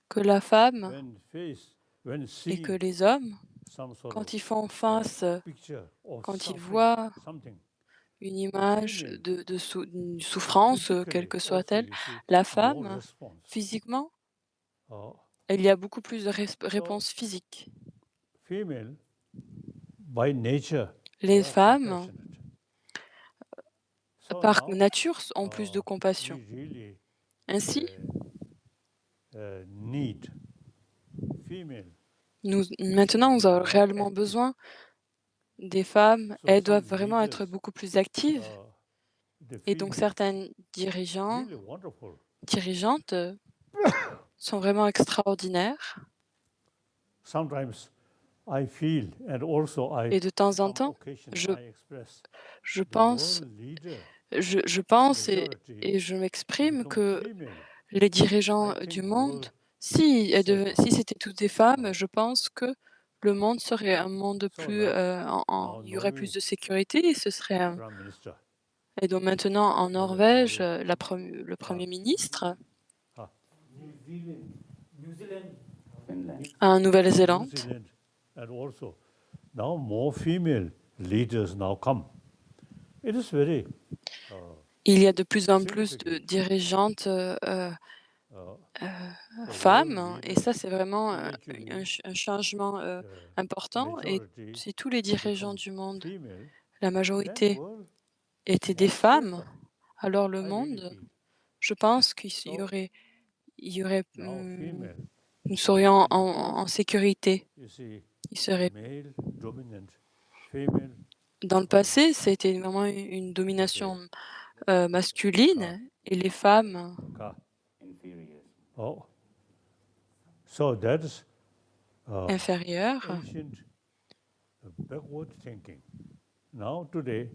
que la femme when et seeing que les hommes, some sort quand of, ils font face, picture of quand ils suffering, voient something, une image female, d'une souffrance, quelle que physically soit-elle, also, you see, la more femme, response. physiquement, Uh, il y a beaucoup plus de réponses physiques. Female, by nature, Les more femmes, compassionate. So par now, nature, ont plus de compassion. we really Ainsi, need female. maintenant, nous avons réellement besoin des femmes. So Elles some doivent vraiment être leaders, beaucoup plus actives. the Et donc, female, certaines dirigeants, really wonderful. dirigeantes sont vraiment extraordinaires. Sometimes I feel, and also I, Et de temps en some temps, occasion je, I express, je the pense, world leader, je pense majority, et je m'exprime become que female. les dirigeants I du think monde, world si safer. c'était toutes des femmes, je pense que le monde serait un monde So plus, now il y aurait plus Norway de sécurité et ce serait Prime Minister, et donc maintenant en Norvège, le Premier ministre ah, en New Nouvelle-Zélande, Zealand, and also now more female leaders now come. It is very il y a de plus en plus de dirigeantes femmes et ça c'est vraiment un changement important et si tous les dirigeants du monde, female, la then majorité world étaient des more femmes, safer. alors le I really monde, feel. je pense qu'il So y aurait, now female, nous serions en sécurité. you see, Il serait male dominant, female. dans le passé, c'était vraiment une domination masculine et les femmes Ka. Oh, so that's inférieures. ancient backward thinking. Now today,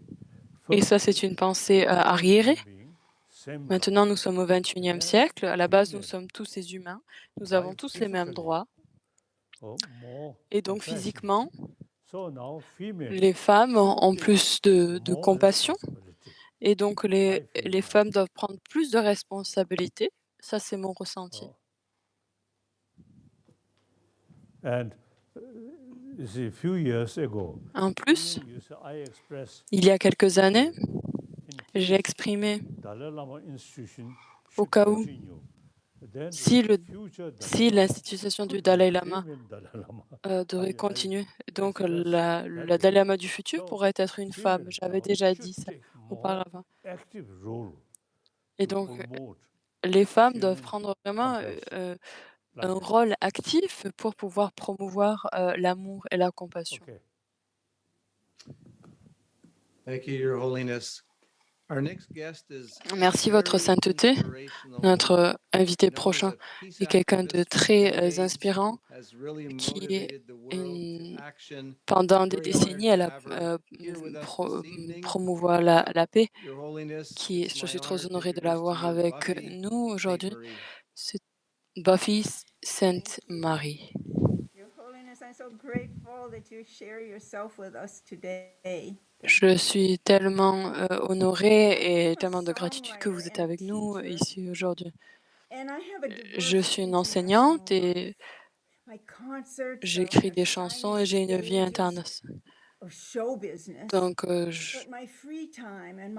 Et ça, c'est une pensée arriérée. being same Maintenant, nous sommes au XXIe siècle. À la base, nous sommes tous des humains. Nous avons tous les mêmes droits. more Et donc, compassion. physiquement, So now female les femmes ont plus de more compassion. responsibility. Et donc, les femmes doivent prendre plus de responsabilités, Ça, c'est mon ressenti. And you see, a few years ago, En plus, you see, I expressed il y a quelques années, in j'ai case exprimé, Dalai Lama Institution au should cas où, continue, then si, the future Dalai si Lama l'institution du could be a Dalai Lama female Dalai Lama. devrait continuer, donc expressed la that Dalai way. Lama du futur So, pourrait être une femme. female J'avais now déjà should dit ça take more auparavant. active role Et to donc, promote les femmes doivent human prendre vraiment compassion. un Like that. rôle actif pour pouvoir promouvoir l'amour et la compassion. Okay. Thank you, Your Holiness. Our next guest is Merci, Votre very Sainteté. inspirational. Notre invité Known as prochain a peace est quelqu'un de activist for très decades, inspirant has really qui, motivated the world to action. pendant des Very honored décennies, to elle a have her here with us this evening. promouvoir la paix. Your Holiness, Je it's suis my trop honor to honorée de introduce to l'avoir you avec Buffy nous Sainte aujourd'hui. Marie. C'est Buffy Sainte Marie. Your Holiness, I'm so grateful that you share yourself with us today. Je suis tellement honorée et tellement de gratitude que vous êtes avec nous ici aujourd'hui. Je suis une enseignante et j'écris des chansons et j'ai une vie internationale. Donc,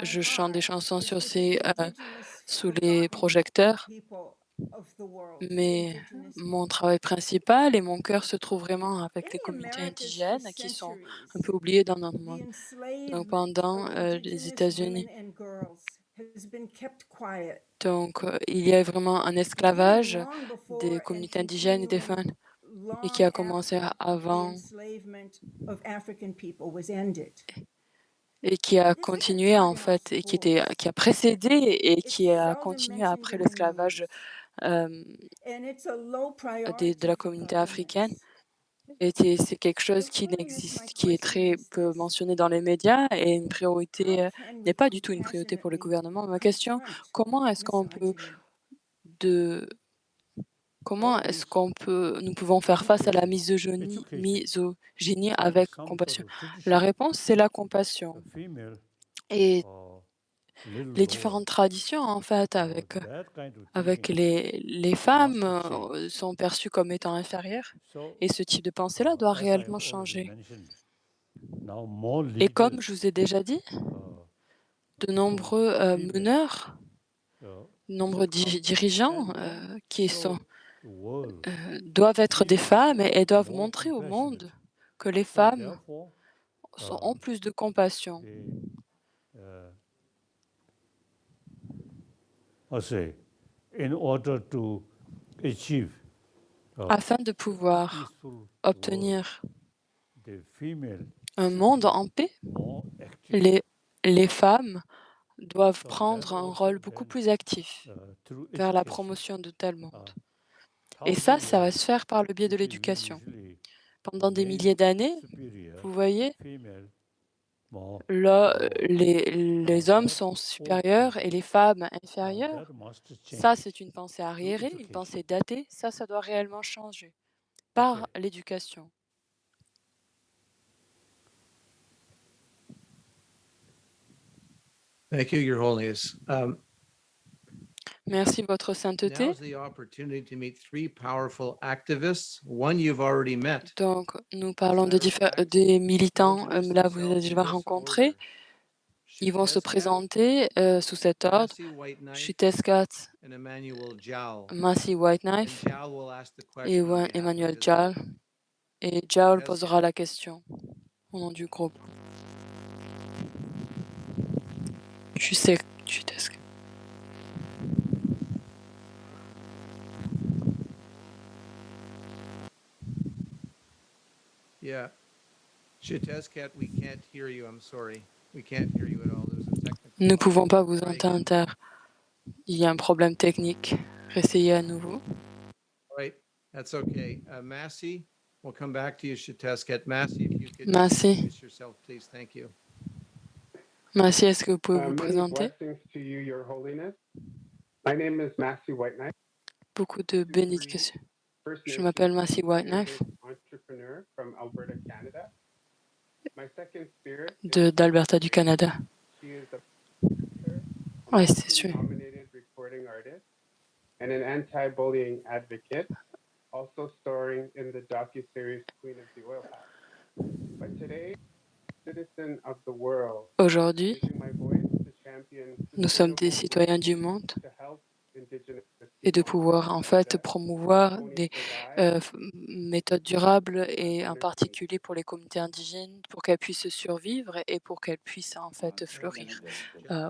je chante des chansons sous les projecteurs, mais mon travail principal et mon cœur se trouvent vraiment avec les communautés indigènes qui sont un peu oubliées dans notre monde. Donc, pendant les États-Unis, donc il y a vraiment un esclavage des communautés indigènes et des femmes et qui a commencé avant et qui a continué en fait et qui a précédé et qui a continué après l'esclavage de la communauté africaine. Et c'est quelque chose qui n'existe, qui est très peu mentionné dans les médias et une priorité n'est pas du tout une priorité pour le gouvernement. Ma question, comment est-ce que nous pouvons faire face à la misogynie avec compassion? La réponse, c'est la compassion. The female Et little les lower. différentes traditions, en fait, avec That kind of avec thinking les femmes must change. sont perçues comme étant inférieures. So, Et ce type de pensée-là doit as I réellement already changer. mentioned, now more Et comme leaders, je vous ai déjà dit, de nombreux female, meneurs, nombreux dirigeants qui show sont, the world doivent être des female femmes et doivent more montrer au monde compassionate. que les So femmes therefore, ont plus de compassion. they, I say, in order to achieve Afin de pouvoir peaceful world, obtenir the female un should monde be en paix, more active. les femmes doivent So prendre that un also rôle beaucoup then, plus actif through vers la education, promotion de tel monde. how Et ça we va learn, se faire par le biais de which is l'éducation. usually Pendant des male milliers d'années, superior, vous voyez, female more là, lower. les hommes sont supérieurs et les femmes Now inférieures. that must Ça, change c'est une pensée arriérée, une education. pensée datée. Ça doit réellement changer par Okay. l'éducation. Thank you, Your Holiness. Merci, Votre Sainteté. Now's the opportunity to meet three powerful activists. One you've already met. Donc, nous parlons des militants, là, vous les avez rencontrés. Ils vont se présenter sous cet ordre. Massey White Knight Chutescat, and Emmanuel Jal. Massey White And Knife Jal will ask the et question on behalf of Emmanuel his Jal. group. Et Jal Chutescat. posera la question au nom du groupe. Chutescat. Yeah. Chutescat, we can't hear you. I'm sorry. We can't hear you at all. There's a technical Nous ne pouvons problem. pas vous Try again. entendre. Il y a un problème technique. Réessayez à nouveau. All right. That's okay. Massey, we'll come back to you, Chutescat. Massey, if you could Massey. introduce yourself, please. Thank you. Massey, est-ce que vous pouvez vous Many présenter? blessings to you, Your Holiness. My name is Massey White Knight. Beaucoup de bénédictions. First Je Nation m'appelle Massey White Knife entrepreneur from Alberta, Canada. My second spirit d'Alberta du Canada. she is a Oui, c'est sûr. nominated recording artist. and an anti-bullying advocate, also starring in the docuseries Queen of the Oil Patch. But today, citizen of the world, Aujourd'hui, using my voice to champion nous sommes des sustainable citoyens du monde to help indigenous et de people. pouvoir en fait That promouvoir Tony des Sadai, méthodes durables et en Honestly, particulier pour les communautés indigènes pour qu'elles puissent survivre et pour qu'elles puissent en fait fleurir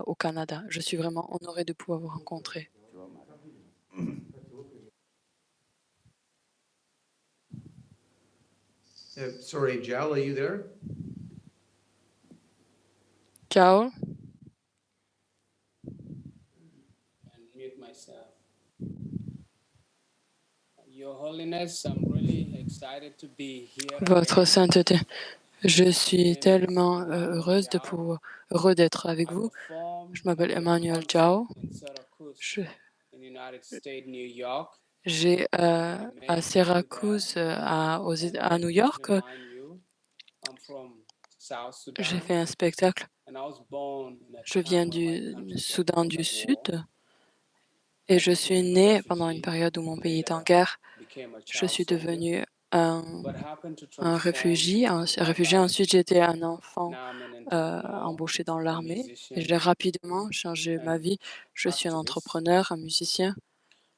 au Canada. Je suis vraiment honorée de pouvoir vous rencontrer. Sorry, Jal, are you there? Ciao. And mute myself. Your Holiness, I'm really excited to be here. Votre again. sainteté, je suis My name is tellement Emmanuel heureux d'être avec I vous. performed Je m'appelle at a Emmanuel concert Zhao. in Syracuse, Je- in United States, New York. J'ai I met à you Syracuse, there. à And New let me York, just remind you, I'm from South j'ai Sudan, fait un spectacle. and I was born in a Je viens time where my du country was Soudan du at war. Sud et I je suis became a né pendant une refugee période où mon and pays est en later guerre. became a Je child suis soldier, devenu un, but happened to un transform réfugié. my life. Ensuite, j'étais un enfant Now I'm an entrepreneur, embauché dans a l'armée et musician, j'ai rapidement changé ma and vie. Je suis un activist. entrepreneur, un musicien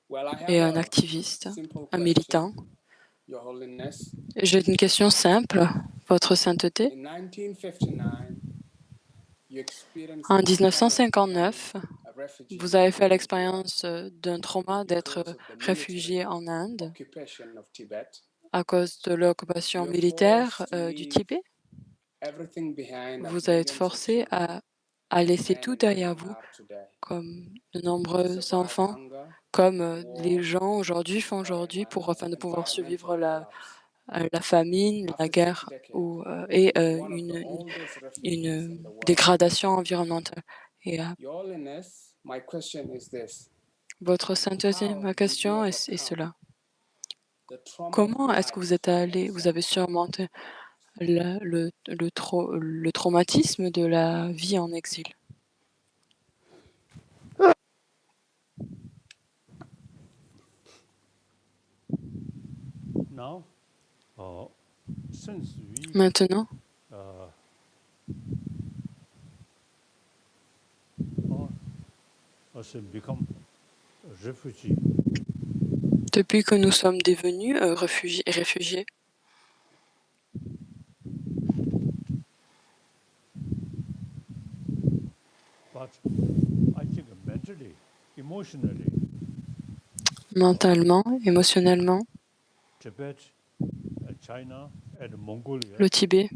Well, I et have un a activiste, simple un question, militant. Your Holiness. J'ai une question simple, Votre Sainteté. In 1959, you experienced En the trauma of 1959, becoming a refugee vous avez fait in India l'expérience d'un trauma d'être because of the military réfugié en Inde occupation of Tibet. à cause de l'occupation You were militaire forced to du leave Tibet. everything behind as Vous avez été millions of forcé children, à laisser men tout and derrière women vous, are today. comme de To nombreux survive enfants, hunger, comme les war, gens aujourd'hui font or aujourd'hui afin de pouvoir survivre environmental collapse. la famine, la After 6 guerre decades, et one of the oldest refugees une in the world. dégradation environnementale. Et Your Holiness, my question is this. Votre Sainteté, How ma did you question est overcome cela. the trauma of Comment est-ce que vous êtes life allé, that vous avez surmonté le traumatisme de la vie en exil? Now, since we Maintenant, has become refugee, depuis que nous sommes devenus réfugiés, but I think mentally, emotionally, mentalement, émotionnellement, Tibet, China, and Mongolia, le Tibet,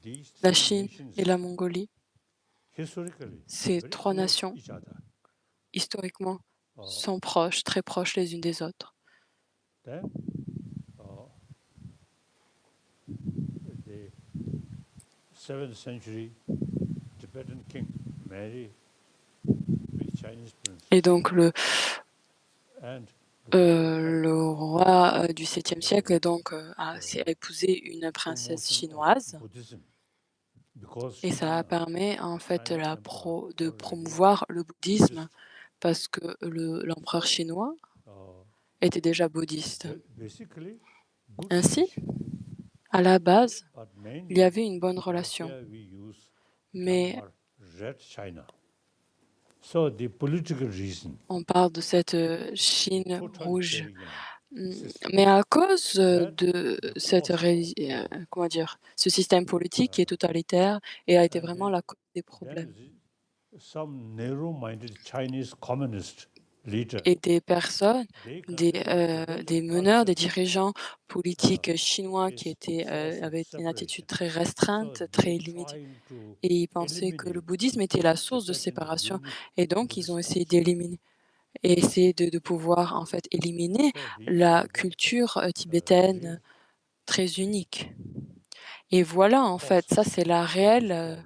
these la three Chine nations, et la Mongolie, historically, ces very trois close nations, each other. historiquement, sont proches, très proches les unes des autres. Then, the 7th century Tibetan king married with Chinese prince, Et donc and le roi du 7e siècle donc, a épousé une princesse promotion of chinoise Buddhism, because et ça China, permet en fait China Emperor de already promouvoir le bouddhisme Buddhist, parce que l'empereur chinois uh, était déjà bouddhiste. basically good Ainsi, relation, à la base, but il y mainly avait une bonne relation, here we use mais term Red China. So the political reason, on parle de cette Chine rouge. totalitarian system, Mais à cause that de the cette cause comment dire, ce système politique qui est totalitaire et a été vraiment la cause des then problèmes. some narrow-minded Chinese communist leader, Et des personnes, they des consider meneurs, des culture dirigeants politiques chinois qui is source of avaient une attitude separation. très So restreinte, they très limitée. trying to Et ils pensaient que le eliminate bouddhisme était la source de Tibetan séparation. unique Et donc, ils ont Buddhist essayé culture. d'éliminer et essayer de pouvoir en fait éliminer So these la are the culture tibétaine real très unique. Et voilà, en fait, ça causes c'est la of this réelle problem.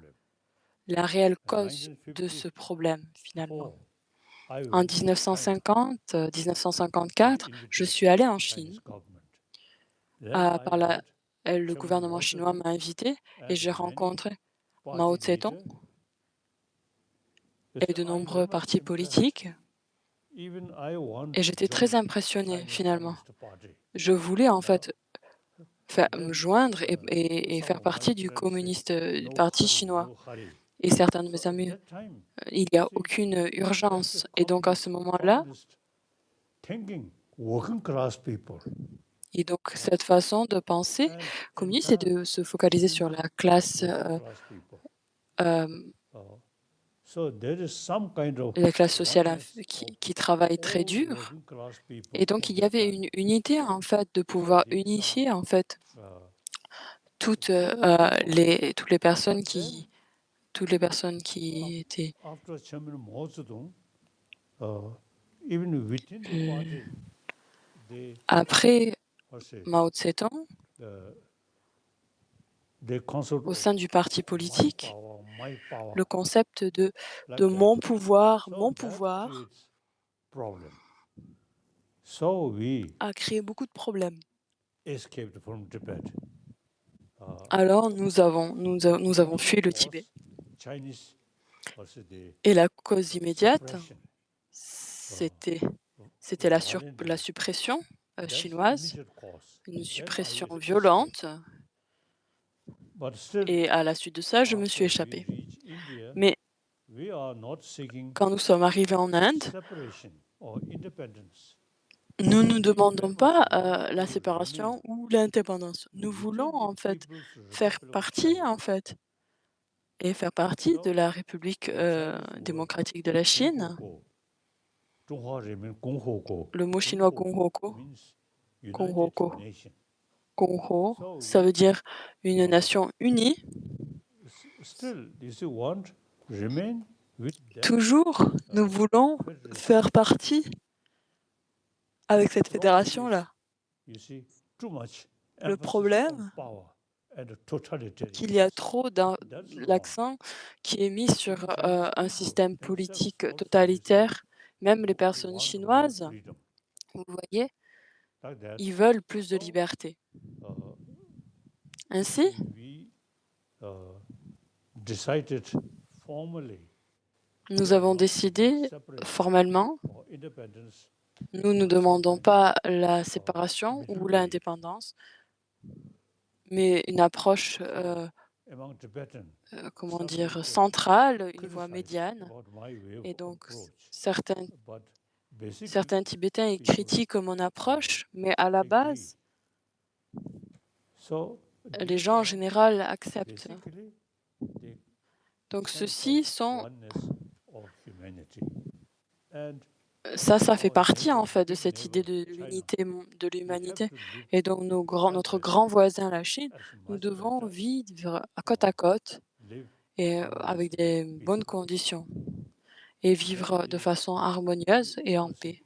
In cause de ce problème, finalement. 1954, I En went to China 1954, with the je suis allé en Chinese Chine. government. Then I met Le Chairman gouvernement Mao chinois Zedong m'a invité et and j'ai many rencontré party Mao Zedong leaders. et de nombreux partis politiques. Et j'étais très impressionné finalement. Je voulais en fait me joindre et faire partie du parti chinois. Et certains de mes amis, il n'y a aucune urgence. Et donc à ce moment-là, et donc cette façon de penser communiste, c'est de se focaliser sur la classe, la classe sociale qui travaille très dur. Et donc il y avait une unité en fait, de pouvoir unifier en fait toutes les personnes qui étaient après Mao Tse-tung, au sein du parti politique, le concept de mon pouvoir a créé beaucoup de problèmes. Alors nous avons fui le Tibet. Et la cause immédiate, c'était la suppression chinoise, une suppression violente. Et à la suite de ça, je me suis échappé. Mais quand nous sommes arrivés en Inde, nous ne demandons pas la séparation ou l'indépendance. Nous voulons en fait faire partie et faire partie de la République démocratique de la Chine. Le mot chinois Gongho, ça veut dire une nation unie. Toujours, nous voulons faire partie avec cette fédération-là. Le problème, qu'il y a trop l'accent qui est mis sur un système politique totalitaire. Même les personnes chinoises, vous voyez, ils veulent plus de liberté. Ainsi, nous avons décidé formellement, nous ne demandons pas la séparation ou l'indépendance, mais une approche, centrale, une voie médiane. Et donc, certains Tibétains ils critiquent mon approche, mais à la base, les gens en général acceptent. Donc, ceux-ci sont... Ça fait partie en fait de cette idée de l'unité de l'humanité. Et donc notre grand voisin, la Chine, nous devons vivre à côte et avec des bonnes conditions et vivre de façon harmonieuse et en paix.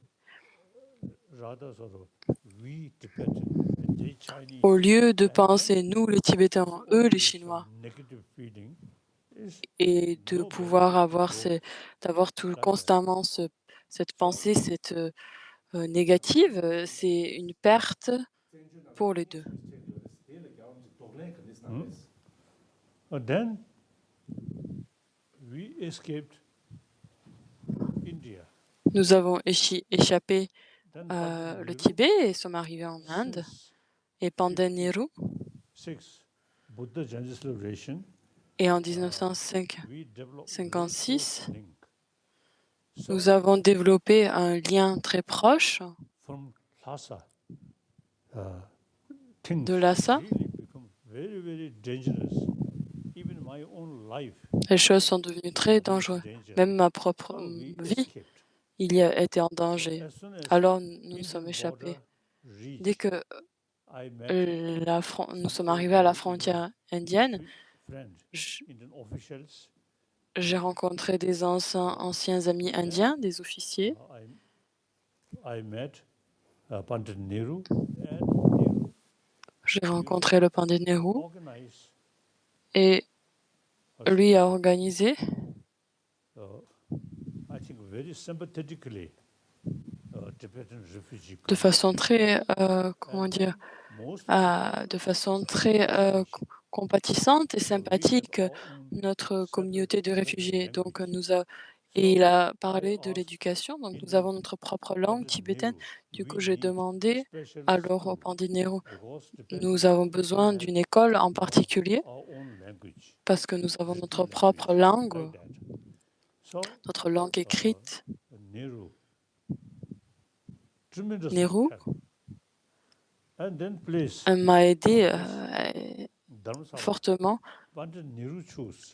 Au lieu de penser nous les Tibétains, eux les Chinois, et de pouvoir d'avoir constamment cette pensée, négative, c'est une perte pour les deux. Then we escaped India. Nous avons échappé le Tibet et sommes arrivés en Inde. Et pendant Nehru, et en 1956, nous avons développé un lien très proche de Lhasa. Les choses sont devenues très dangereuses. Même ma propre vie, il y a été en danger. Alors nous nous sommes échappés. Dès que nous sommes arrivés à la frontière indienne, j'ai rencontré des anciens amis indiens, des officiers. J'ai rencontré le Pandit Nehru et lui a organisé de façon très, compatissante et sympathique notre communauté de réfugiés. Donc, Et il a parlé de l'éducation. Donc, nous avons notre propre langue tibétaine. Du coup, j'ai demandé alors au Pandit Nehru, nous avons besoin d'une école en particulier parce que nous avons notre propre langue, notre langue écrite. Nehru m'a aidé fortement.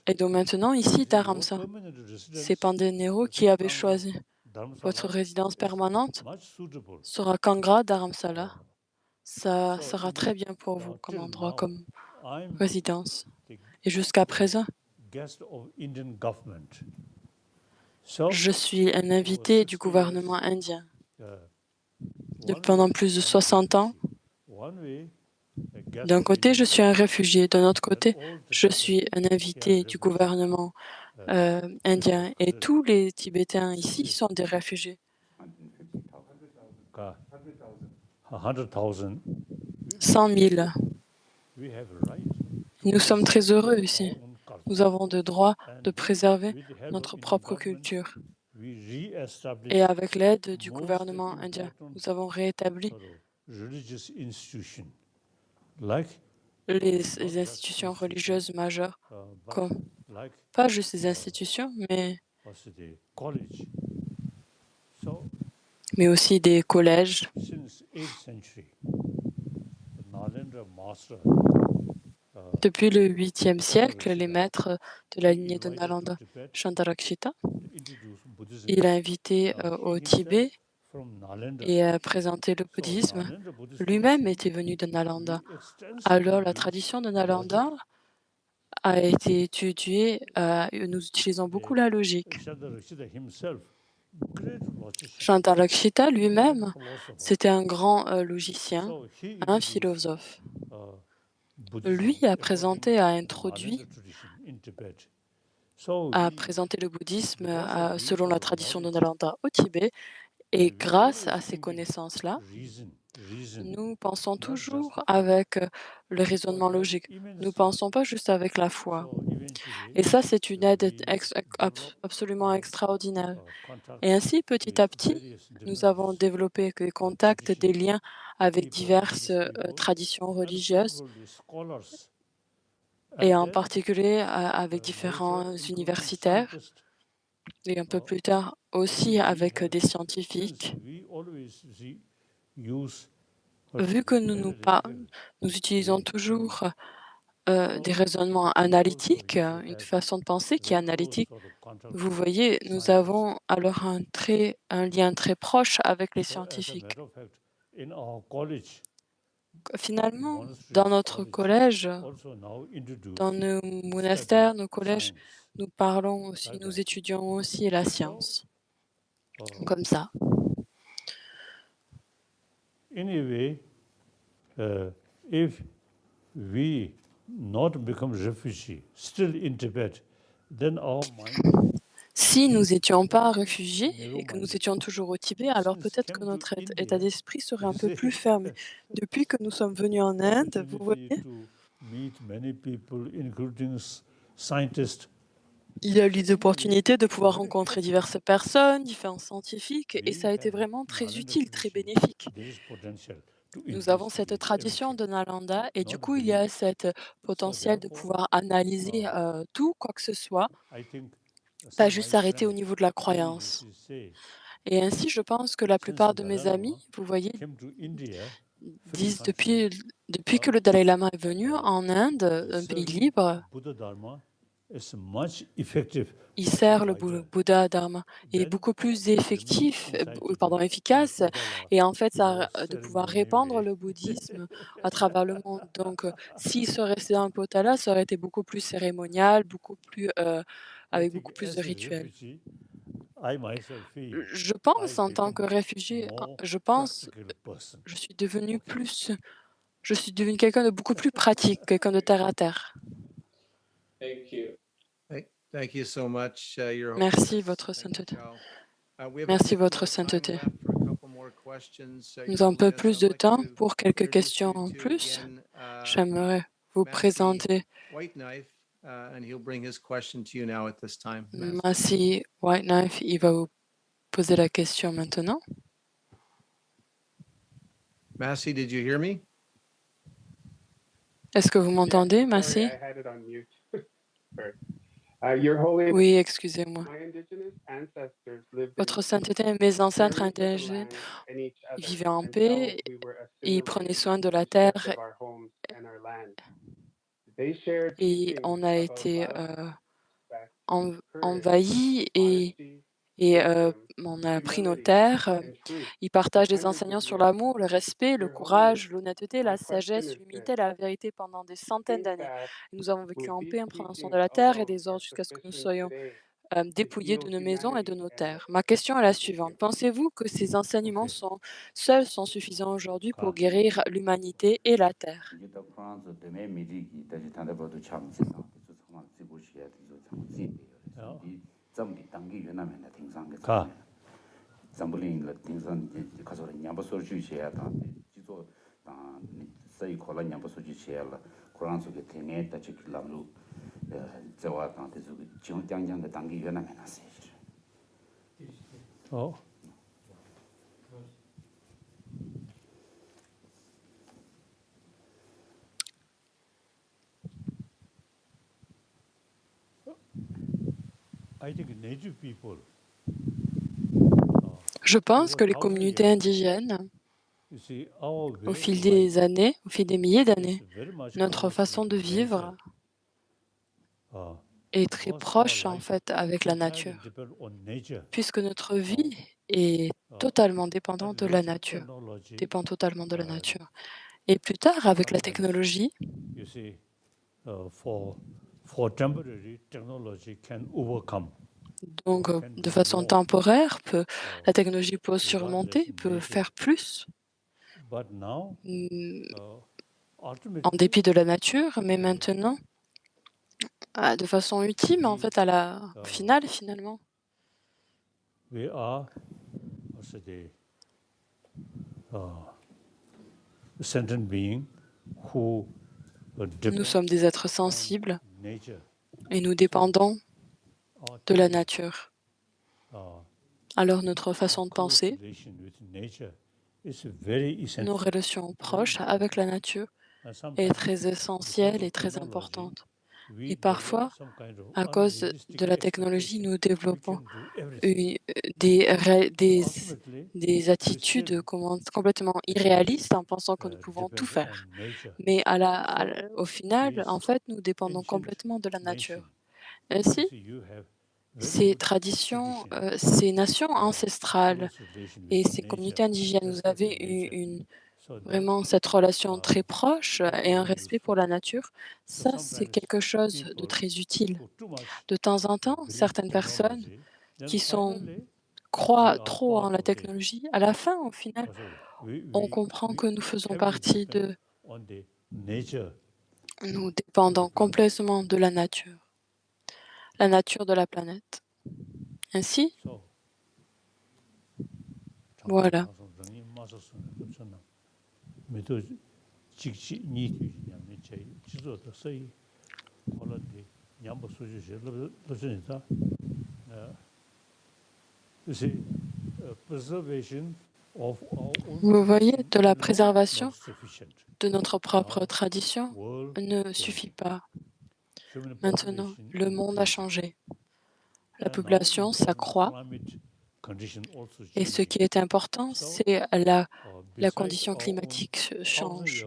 Et donc maintenant, ici, Dharamsa, c'est Pandit Nehru qui avait choisi. Votre résidence permanente sera Kangra Dharamsala. Ça sera très bien pour vous comme endroit, comme résidence. Et jusqu'à présent, je suis un invité du gouvernement indien. Pendant plus de 60 ans, d'un côté, je suis un réfugié. D'un autre côté, je suis un invité du gouvernement indien. Et tous les Tibétains ici sont des réfugiés. 100 000. Nous sommes très heureux ici. Nous avons le droit de préserver notre propre culture. Et avec l'aide du gouvernement indien, nous avons rétabli les institutions religieuses majeures, comme pas juste les institutions, mais aussi des collèges. Depuis le 8e siècle, les maîtres de la lignée de Nalanda, Chantarakshita, il a invité au Tibet et a présenté le bouddhisme. Lui-même était venu de Nalanda. Alors, la tradition de Nalanda a été étudiée. Nous utilisons beaucoup la logique. Chantarakshita lui-même, c'était un grand logicien, un philosophe. Lui a présenté, a présenté le bouddhisme selon la tradition de Nalanda au Tibet. Et grâce à ces connaissances-là, nous pensons toujours avec le raisonnement logique. Nous ne pensons pas juste avec la foi. Et ça, c'est une aide absolument extraordinaire. Et ainsi, petit à petit, nous avons développé des contacts, des liens avec diverses traditions religieuses, et en particulier avec différents universitaires, et un peu plus tard aussi avec des scientifiques. Vu que nous utilisons toujours des raisonnements analytiques, une façon de penser qui est analytique, vous voyez, nous avons alors un lien très proche avec les scientifiques. Finalement, dans notre collège, dans nos monastères, nos collèges, nous parlons aussi, nous étudions aussi la science. Comme ça. Anyway, if we not become refugees still in Tibet, then our mind. Si nous n'étions pas réfugiés et que nous étions toujours au Tibet, alors peut-être que notre état d'esprit serait un peu plus fermé. Depuis que nous sommes venus en Inde, vous voyez, il y a eu des opportunités de pouvoir rencontrer diverses personnes, différents scientifiques, et ça a été vraiment très utile, très bénéfique. Nous avons cette tradition de Nalanda, et du coup, il y a cet potentiel de pouvoir analyser tout, quoi que ce soit, pas juste s'arrêter au niveau de la croyance. Et ainsi, je pense que la plupart de mes amis, vous voyez, disent depuis que le Dalai Lama est venu en Inde, un pays libre, il sert le Bouddha Dharma. Il est beaucoup plus efficace, et en fait, ça de pouvoir répandre le bouddhisme à travers le monde. Donc, s'il serait resté dans le Potala, ça aurait été beaucoup plus cérémonial, avec beaucoup plus de rituels. Je pense, en tant que réfugié, je suis devenu quelqu'un de beaucoup plus pratique, quelqu'un de terre à terre. Thank you so much, Your Merci, Holiness. Votre Sainteté. We have Merci, a bit Votre more time Sainteté. left for a couple more questions. Nous Your avons un peu Holiness, plus I'd de like temps to pour quelques introduce questions you en to, plus. again, J'aimerais vous Massey présenter Whiteknife, and he'll bring his question to you now at this time. Massey Whiteknife, il va vous poser la question maintenant. Massey, did you hear me? Est-ce que vous m'entendez, Sorry, Massey? I had it on mute. Sorry. Your Holiness, Oui, excusez-moi. my indigenous ancestors lived in Votre peace, sainteté, mes ancêtres sharing with the indigènes land and each other vivaient en until paix we were et ils prenaient assimilated soin de to la the shift terre of our homes and our land. They shared et teachings on a about été love, respect, courage, envahis honesty, et wisdom, on a pris nos humility, terres. and truth Ils for partagent des hundreds of enseignements sur years. l'amour, le respect, le Your courage, Holiness, l'honnêteté, my la question sagesse, is this. l'humilité, la vérité pendant des centaines Think d'années. that Nous avons vécu will en paix these en prenant soin de teachings la terre et alone des are autres jusqu'à ce que nous sufficient soyons today dépouillés to de heal nos maisons et de humanity nos and terres. the Ma question est la Thank you. suivante. Pensez-vous que ces enseignements seuls sont suffisants aujourd'hui pour Ah. guérir l'humanité et la terre? Ka. Oh. I think native people. Je pense que les communautés indigènes, You see, our way au fil of des life années, au fil des milliers is d'années, very much notre connected façon de with vivre nature. est très Because proche our en life fait avec la entirely nature, depend on nature. puisque notre vie est totalement dépendante de la Later nature, technology, dépend totalement de la nature. Et plus tard, avec la sometimes, technologie, you see, for temporary, technology can overcome. donc can de do façon more. temporaire, la technologie peut regardless surmonter, of peut nature. faire plus But now, en ultimately, dépit de la nature, mais maintenant, de façon ultime, en fait, au final, finalement, we are also the sentient being who nous depend sommes des êtres on sensibles nature. et nous dépendons Our de la thinking, nature. uh, Alors notre our façon de close penser, relation with nature is very nos essential. relations proches avec la nature And est sometimes, très because essentielle of et très technology, importante. we Et develop parfois, some kind of à cause unrealistic de la technologie, expectation. nous We développons can do everything. des Ultimately, des we attitudes still complètement irréalistes en pensant que nous pouvons tout depend on faire. nature. Mais au final, These en fait, nous dépendons ancient complètement de la nation, nature. Ainsi, you see, you have very ces good traditions, tradition, ces nations ancestrales close relation with et ces nature, communautés indigènes, vous avez respect for eu nature. So that, vraiment cette relation très proche et un very respect useful. pour la nature. So Ça, c'est sometimes quelque chose de people très utile. who too much De temps en temps, believe certaines personnes technology, then qui finally croient we are trop en part la of the technologie, à la fin, au final, on comprend que nous faisons partie depend on the nature. nous dépendons complètement de la nature de la planète. Ainsi, So, voilà. Vous voyez, de la préservation de notre propre tradition ne suffit pas. Maintenant, le monde a changé. La population s'accroît. Et ce qui est important, c'est la condition climatique change.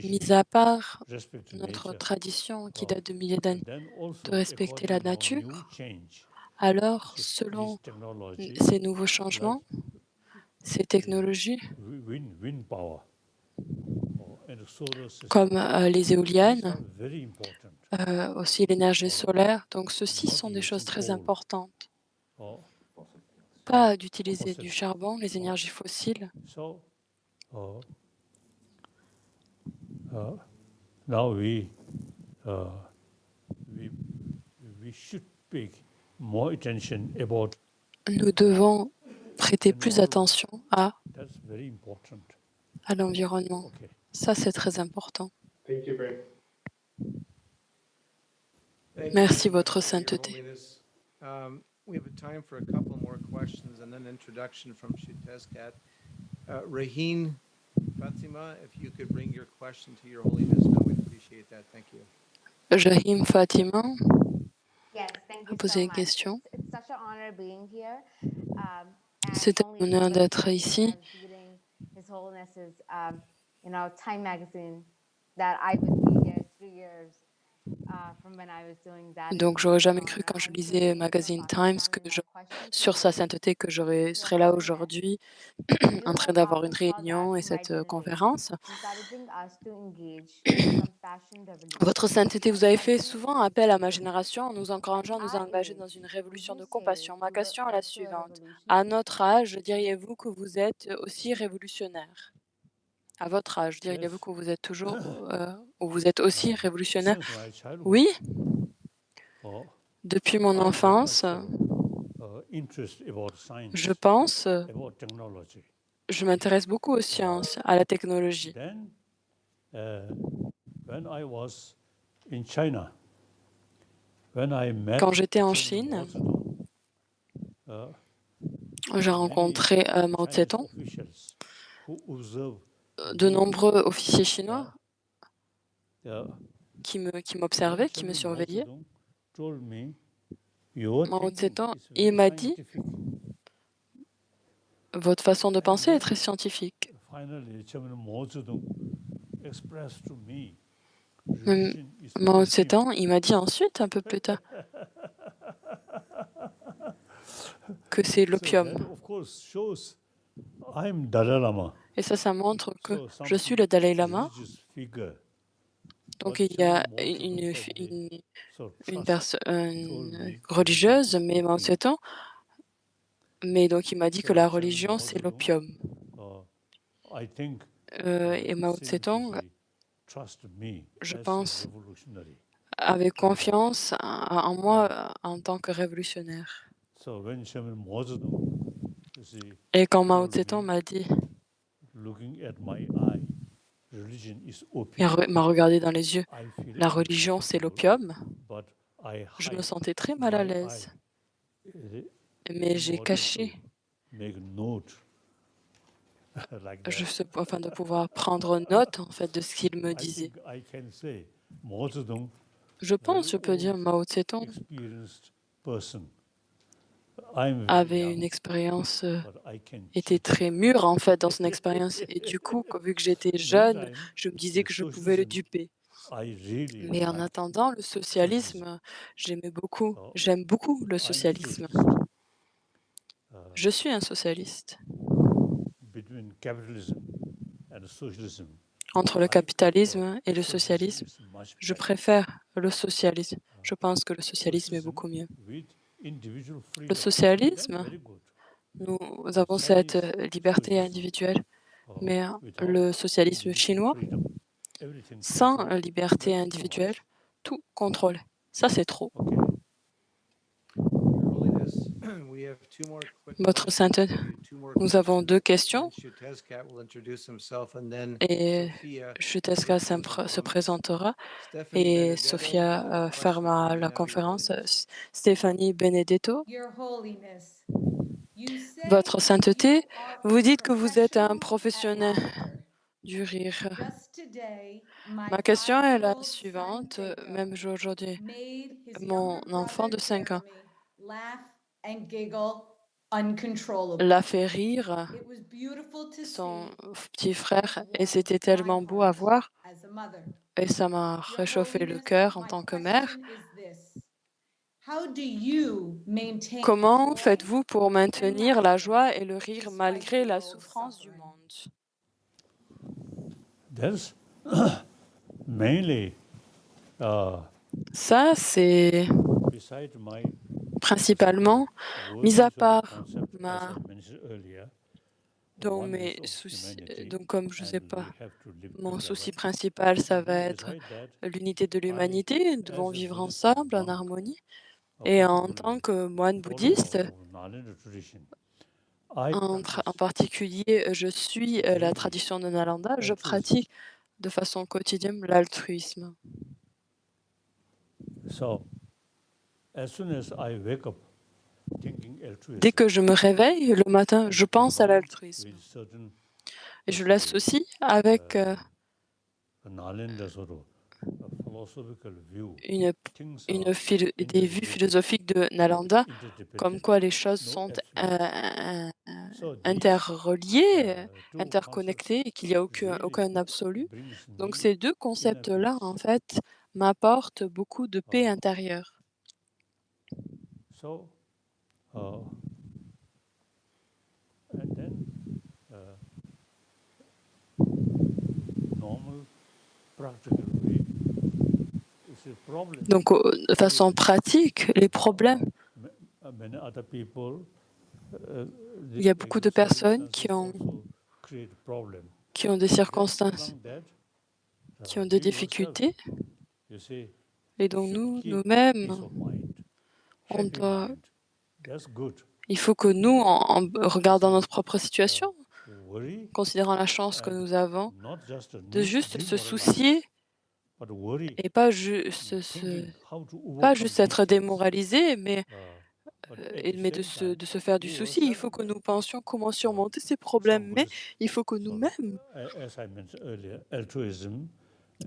Mis à part notre tradition qui date de milliers d'années de respecter la nature, alors selon ces nouveaux changements, ces technologies, comme les éoliennes, aussi l'énergie solaire, donc ceci sont des choses très importantes. Pas d'utiliser du charbon, les énergies fossiles. Now we should pay more attention about. Nous devons prêter plus attention That's very important. à l'environnement. Okay. Ça, c'est très important. Thank you, Brett. Merci, Votre Your Sainteté. Holiness. We have time for a couple more questions and then introduction from Shitescat. Raheen Fatima, if you could bring your question to Your Holiness, now we'd appreciate that. Thank you. Jahim Fatima Yes, thank a you posé so une much. question. It's such an honor being here. And C'est un only honneur one d'être thing ici. as reading His Holiness's, Time magazine, that I would be here 3 years from when I was doing that. Donc, j'aurais jamais cru quand je lisais Magazine Times sur sa sainteté que je serais là aujourd'hui en train d'avoir une réunion et cette conférence. Votre Sainteté, vous avez fait souvent appel à ma génération en nous encourageant à nous engager dans une révolution de compassion. Ma question est la suivante. À notre âge, diriez-vous que vous êtes aussi révolutionnaire? À votre âge, diriez-vous que vous êtes toujours ou vous êtes aussi révolutionnaire? Since my childhood, Oui, I depuis mon very enfance, much interest about je science, pense, about technology. je m'intéresse beaucoup aux sciences, à la technologie. Then, when I was in China, when I met Quand j'étais en Chairman Mao Chine, Zedong, j'ai many rencontré Mao Chinese Zedong. officials who observe De nombreux officiers chinois uh, qui m'observaient, qui me Chairman Mao surveillaient. Zedong told me, your Mao thinking Zedong, is il very m'a dit, scientific. votre façon de And penser est then, très scientifique. finally, Chairman Mao Zedong expressed to me, Mais religion is Mao opium. Zedong, il m'a dit ensuite, un peu plus tard, que c'est So that, l'opium. of course, shows I'm Dalai Lama. Et ça montre que So je some suis le Dalai Lama. religious figure. Donc But il y a Chairman Mao Zedong probably so une told personne me religieuse, religion is mais Mao opium. Zedong, mais donc il m'a dit que So la Chairman religion, Mao c'est Zedong, l'opium. I think, Et Mao Zedong, simply trust me je as a pense, revolutionary. avait confiance en moi en tant que révolutionnaire. So when Chairman Mao Zedong, you see, Et quand Mao told Zedong me, m'a dit, looking at my eye, religion is il opium, m'a regardé dans les yeux, I feel la religion, c'est uncomfortable, l'opium, but I je me hide sentais très mal à my l'aise. eye Mais in j'ai order caché, to make a note like that. afin de pouvoir prendre note en fait de ce qu'il me I disait. think I can say Mao Zedong, Je pense, very je peux dire, old, Mao Zedong experienced person. I'm very avait une young, expérience, but I can était cheat. très mûr en fait dans son expérience. Et du coup, vu que j'étais jeune, Meantime, je me disais the que je pouvais le socialism duper. I really Mais en like attendant, le socialism. socialisme, j'aimais beaucoup, So j'aime beaucoup le I'm a socialisme. socialist. Je suis un socialiste. Between capitalism and socialism, Entre le I prefer capitalisme et le socialism socialisme, is much je better. préfère le socialisme. Je pense que le socialisme est Socialism beaucoup mieux. with individual Le freedom, then socialisme, very good. nous avons cette liberté Socialism, individuelle, mais without le socialisme individual chinois, freedom, everything sans controlled, liberté that's too individuelle, much. tout contrôlé. Ça, c'est trop. Okay. Your Holiness, we have two more quick Votre questions. Sainteté, Two more nous avons questions. deux questions Then Shitescat will introduce himself, and then et Sophia Chuteska will close our se comments. présentera Stephanie et Benedetto, Sofia question fermera for you la now, Your conférence. Holiness. Stéphanie Benedetto, Your Holiness, you say Votre that Sainteté, you are vous a dites que vous êtes un professional professionnel at laughter. du rire. Just today, my Ma question est la 5-year-old son suivante, Jacob même aujourd'hui. made his Mon younger enfant brother de 5 ans Jeremy laugh and giggle uncontrollably. l'a fait rire, It was beautiful to son see petit frère, and et warmed c'était my tellement beau à heart voir, as a mother. et ça m'a Your réchauffé le Holiness, cœur en my tant que mère. question is this. How do you maintain Comment joy faites-vous pour and maintenir la laughter joie et le rire despite malgré the la world's souffrance du suffering? monde? There's mainly Ça, c'est beside my principalement, mis wordings à of the part concept, as ma I mentioned earlier, dans oneness mes of soucis, humanity, donc comme je sais and we pas, have to live mon together. souci principal, ça va And être beside that, l'unité de I, l'humanité, nous devons as a vivre Buddhist ensemble en monk, harmonie. Et en tant particularly que moine follower bouddhiste, of Nalanda tradition, I en practice particulier, je suis la daily tradition de Nalanda, je altruism. pratique de façon quotidienne l'altruisme. So as soon as I wake up thinking Dès altruism, que je me réveille le matin, je pense à combined l'altruisme with certain et je what's the l'associe avec Nalanda sort of a philosophical view. une, Things une are des vues interrelated, philosophiques de Nalanda, comme interdependent, quoi les choses no sont absolute. So these interreliées, two interconnectées et concepts qu'il n'y a really aucun absolu. brings Donc me ces deux inner concepts-là, peace. en fait, m'apportent beaucoup de paix intérieure. So, and then normal, practical way is a problem. Donc de façon pratique, les problèmes, Many other people, il y a beaucoup de personnes qui ont create problem. des Just circonstances, among that, qui ont des you yourself, difficultés. you see, Et you donc should keep nous-mêmes, peace of mind, on happy doit, mind. That's good. il faut que nous, en regardant notre propre situation, Worry considérant la chance que and nous avons, not just de juste se soucier but worry et pas juste thinking how to pas overcome juste these être things. démoralisé, mais But at the mais same time, de se faire du you souci. Il yourself, faut que nous pensions comment surmonter ces problèmes, mais somebody's il faut que sort of, nous-mêmes, as I mentioned earlier, altruism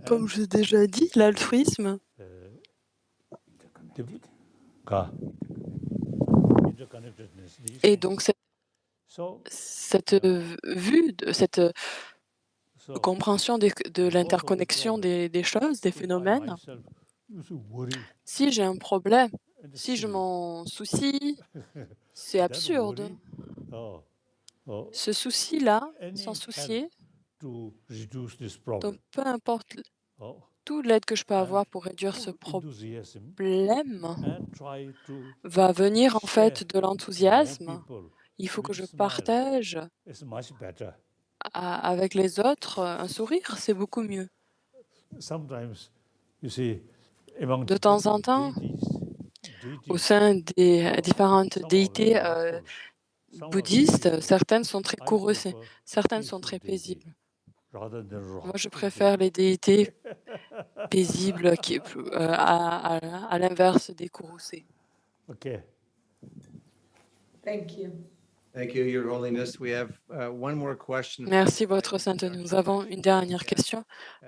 comme and je l'ai déjà dit, l'altruisme interconnectedness, these et things. donc So, cette vue, cette so compréhension de both of the l'interconnexion problem. des choses, des If I phénomènes. myself used to worry, Si j'ai un problème, and it's si je silly. m'en soucie, c'est That absurde. worry, oh, Ce souci-là, any s'en help soucier, to reduce this donc problem. peu importe Oh, toute l'aide que je peux and avoir pour réduire ce full enthusiasm problème and try to va venir en share fait de more l'enthousiasme. people Il faut que with je a smile. partage It's much better. avec les autres un sourire, c'est beaucoup mieux. Sometimes, you see, among De temps en temps, au sein des différentes déités bouddhistes, certaines sont très courroucées, certaines sont très paisibles. Moi, je préfère les déités paisibles à l'inverse des courroucées. Okay. Thank you. Thank you, Your Holiness. We have one more question. Merci, Votre Sainteté. Nous avons une dernière question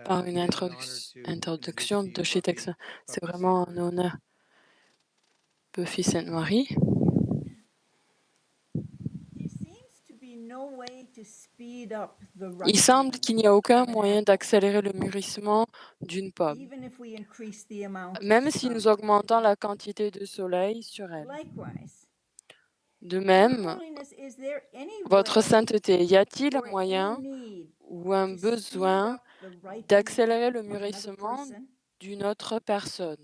par une It's an honor to introduction introduce de you, chez Buffy, Texas. C'est Buffy vraiment Sainte un honneur. Buffy Sainte-Marie. Il semble qu'il n'y a aucun moyen d'accélérer le mûrissement d'une pomme, même si nous augmentons la quantité de soleil sur elle. De même, Votre Sainteté, y a-t-il un moyen ou un besoin d'accélérer le mûrissement d'une autre personne?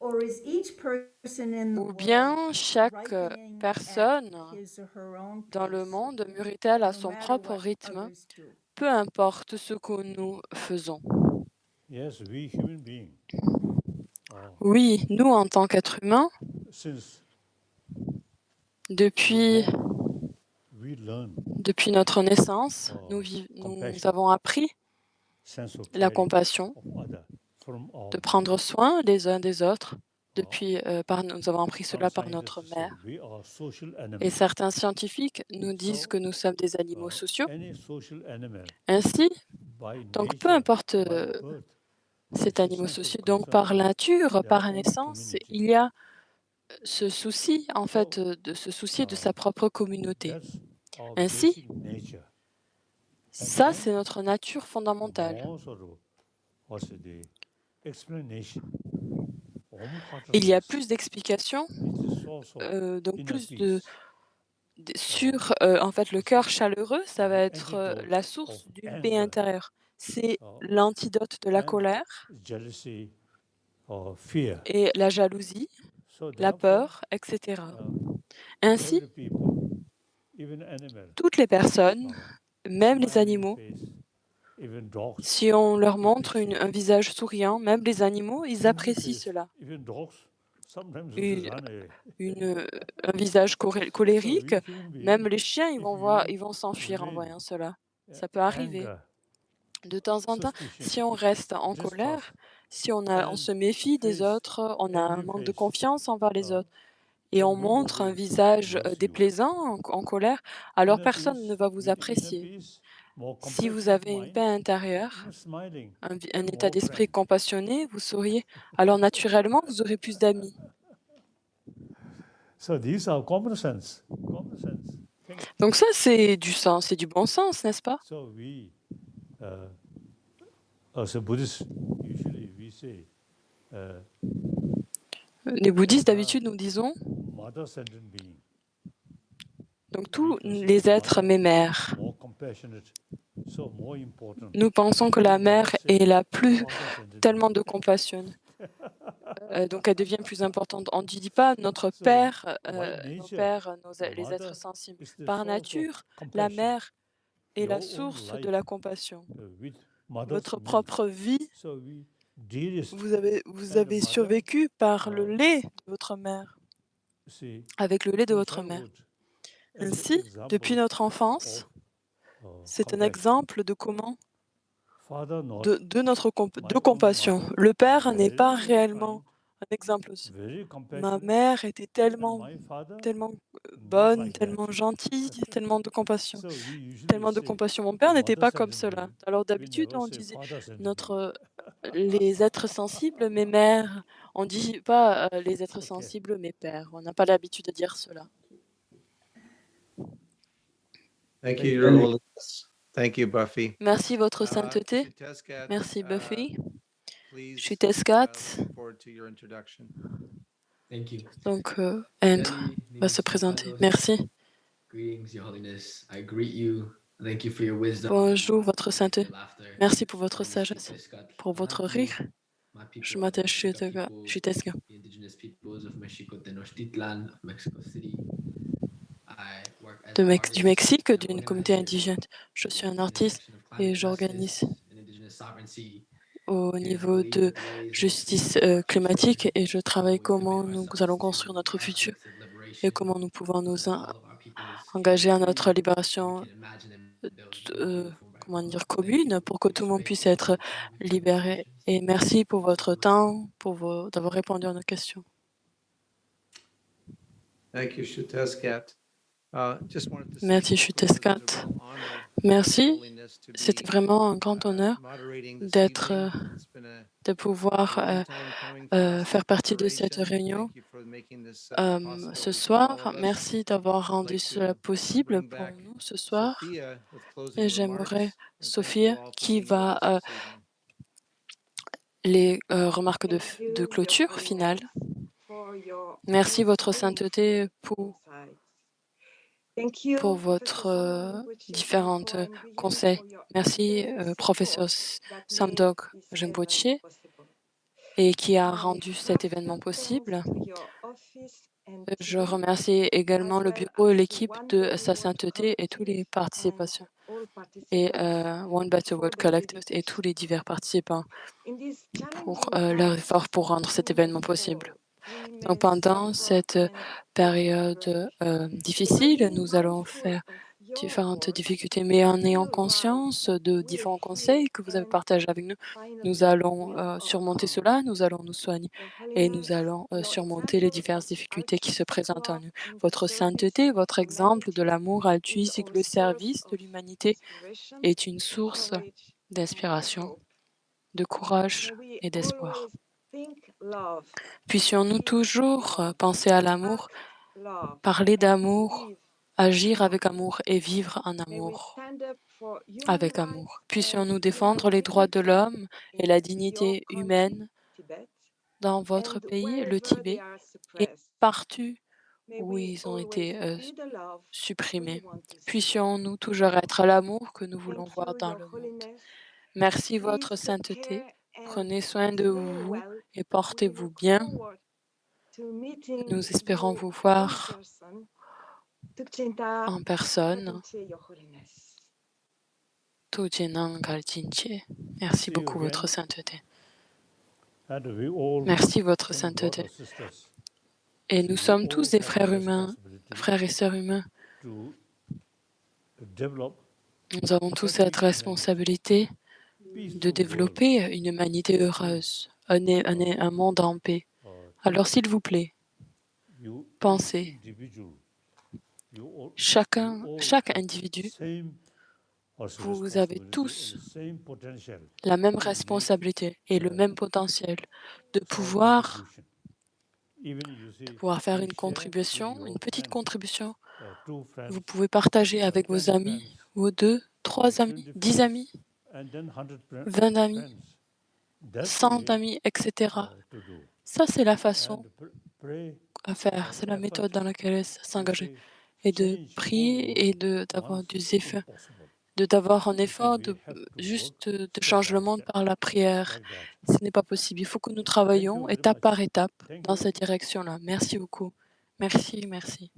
Ou bien chaque personne dans le monde mûrit-elle à son propre rythme, peu importe ce que nous faisons? Yes, we human beings, Oui, nous en tant qu'êtres humains, since depuis we learn notre naissance, nous compassion, avons appris sense of la caring compassion, of other from our de prendre soin les uns des autres. mother. Nous avons appris cela par Some notre scientists say mère. we are social Et animals. certains scientifiques nous disent So, que nous sommes des animaux sociaux. any social animal, Ainsi, by donc peu nature, importe by birth, cet has a animaux sense of sociaux, donc concern par for nature, their par own naissance, community. il y a ce souci, en So, fait, de se soucier de sa propre communauté. that's our Ainsi, basic nature. ça, then c'est notre nature fondamentale. more sort of, what's the explanation? Il y a plus d'explications, It's the source of donc inner plus peace. sur, en fait, le cœur chaleureux, ça va être Antidote la of source d'une paix anger, intérieure. C'est uh, l'antidote de la and colère jealousy or fear. et la jalousie, So la therefore, peur, etc. Ainsi, every people, even animal, toutes les personnes, même les smiling animaux, face, even dogs, si on leur montre un appreciate. visage souriant, même les animaux, ils Angry apprécient face, cela. even dogs, sometimes Une- run away. Un visage So colérique, we human beings, même les chiens, if ils you vont s'enfuir en remain voyant cela. Ça peut arriver. anger, De temps en temps, suspicion, si on reste en distrust, colère, Si on se méfie des autres, on a un every manque de face confiance envers les uh, autres, et on then montre un nobody visage loves you. déplaisant, en colère, alors Inner personne ne peace, va vous with inner apprécier. peace, more Si vous compassionate avez une mind, paix intérieure, smiling, un then état more d'esprit friends. compassionné, vous souriez, alors naturellement, vous aurez plus d'amis. So these are common sense. Common sense. Things. Donc ça, c'est du sens, c'est du bon sens, n'est-ce pas? So we, as a Buddhist, usually we say, Les bouddhistes, d'habitude, nous disons, mother sentient being. donc tous les êtres m'aimèrent. More compassionate, so more important. Nous pensons que la mère est la plus tellement de compassion. Donc elle devient plus importante. On ne dit pas notre père, nos pères, les êtres sensibles. Par nature, la mère est la source de la compassion. Votre propre vie, vous avez survécu par le lait de votre mère, avec le lait de votre mère. Ainsi, depuis notre enfance, c'est un exemple de comment de compassion. Le père n'est pas réellement un exemple aussi. Ma mère était tellement bonne, tellement gentille, tellement de compassion. Tellement de compassion. Mon père n'était pas comme cela. Alors d'habitude, on disait les êtres sensibles, mes mères. On ne dit pas les êtres sensibles, mes pères. On n'a pas l'habitude de dire cela. Thank you, Your Holiness. Thank you, Buffy. Merci, Votre Sainteté. Shutescat, Merci, Buffy. please, Shutescat. look forward to your introduction. Thank you. Donc, End va se présenter. Merci. Greetings, Your Holiness. I greet you. Thank you for your wisdom. Bonjour, Votre Sainteté. Merci pour votre sagesse, pour votre rire. Je m'appelle Shutescat. The indigenous peoples of Mexico, Tenochtitlan, of Mexico City. I work as an Du artist Mexique, and d'une communauté organizer indigène. Je suis un in the artiste section of et climate j'organise justice and indigenous sovereignty. au niveau de justice climatique et je travaille comment nous allons construire notre futur et comment nous pouvons nous engager à notre libération commune pour que tout le monde puisse être libéré. Et merci pour votre temps, d'avoir répondu à nos questions. Thank you, Shutescat. Just wanted to say Merci, it was a Shutescat. real honor, Merci. Your Holiness, to be, C'était vraiment un grand honneur moderating this d'être, evening. It's been de pouvoir a long time coming for this faire partie de cette collaboration. réunion Thank you for making this ce possible for soir. all of us. Merci d'avoir I'd rendu like cela to possible bring pour back nous ce soir. Sophia with closing Et j'aimerais remarks. And thank you Sophia all for qui being with va us this evening. les remarques de Thank you, clôture Your finale. Holiness, for your Merci, Votre most Sainteté, meaningful insights. Thank you, pour Professor votre Samdog Rinpoche, différentes and Vision, conseils. for your Merci, immense professeur support that made Samdog this Rinpoche, event possible. et qui a My rendu cet événement heartfelt possible. thanks to your office and Je team, remercie également as le well bureau et as l'équipe One de Better Sa World Sainteté et tous les Collective and participants all et participants One Better for World their Collective et tous dedication. les divers participants In these pour challenging leur times effort pour rendre cet in the événement possible. fall, we may Donc pendant suffer cette and période perish. difficile, But being nous allons mindful faire of your différentes words, difficultés, mais en ayant still conscience rise de with différents heat conseils que vous avez and partagés avec nous, nous finally allons we'll surmonter overcome. cela, nous allons nous soigner Your et nous Holiness, allons your surmonter les example diverses of difficultés qui se altruistic présentent à love nous. and Votre service sainteté, to votre exemple de humanity l'amour is altruistique, our le source service de of l'humanité inspiration, est une source courage, and d'inspiration, hope. de courage May we et d'espoir. always think love, Puissions-nous feel toujours love, penser à l'amour, act love, parler and d'amour, live agir love. avec amour et vivre en May we amour, stand up for human avec rights amour. and Puissions-nous human défendre les droits de dignity l'homme et in la your dignité country, humaine Tibet, dans votre and pays, le wherever they Tibet, are et suppressed. partout May où we ils ont always été be the love we supprimés. want to see. Puissions-nous toujours être l'amour que nous voulons Thank voir you, dans Your le monde. Holiness. Merci, Please votre take sainteté. care and Prenez soin de stay vous well. et We portez-vous look bien. forward to meeting Nous espérons you vous in voir person. Tukchinta en personne. Galtinche, Your Holiness. Tujinan Galtinche. Merci See you beaucoup, votre again. sainteté. And we all, Merci, votre think sainteté. brothers, sisters, Et see, nous we sommes all tous des have a frères humains, responsibility frères et sœurs humains. to develop Nous avons tous happy cette humanity, responsabilité peaceful de world. développer une humanité heureuse, un monde en paix. Alors, s'il vous plaît, you, pensez, individual, chaque have individu, same vous avez responsibility tous and same potential la même to make responsabilité et le même potentiel de some pouvoir, contribution. Even you see, faire you une share contribution, with une your petite friends, contribution. two friends, Vous pouvez partager avec vos 10 amis, friends, vos 2, 3 amis, 20 10 friends, amis, and then 100 20 amis, friends. That's the 100 way amis, etc. to do. Ça, c'est la façon And pray à faire, for c'est the la effort méthode dans laquelle to s'engager say et de change whole prier et world d'avoir once des it's effets, impossible. d'avoir un You see, effort we have to work juste de step changer le by monde step par la prière. like that. Ce n'est pas possible. Il faut que nous Thank you travaillions very étape much. par étape Thank dans you. cette direction-là. Merci beaucoup. Merci, merci.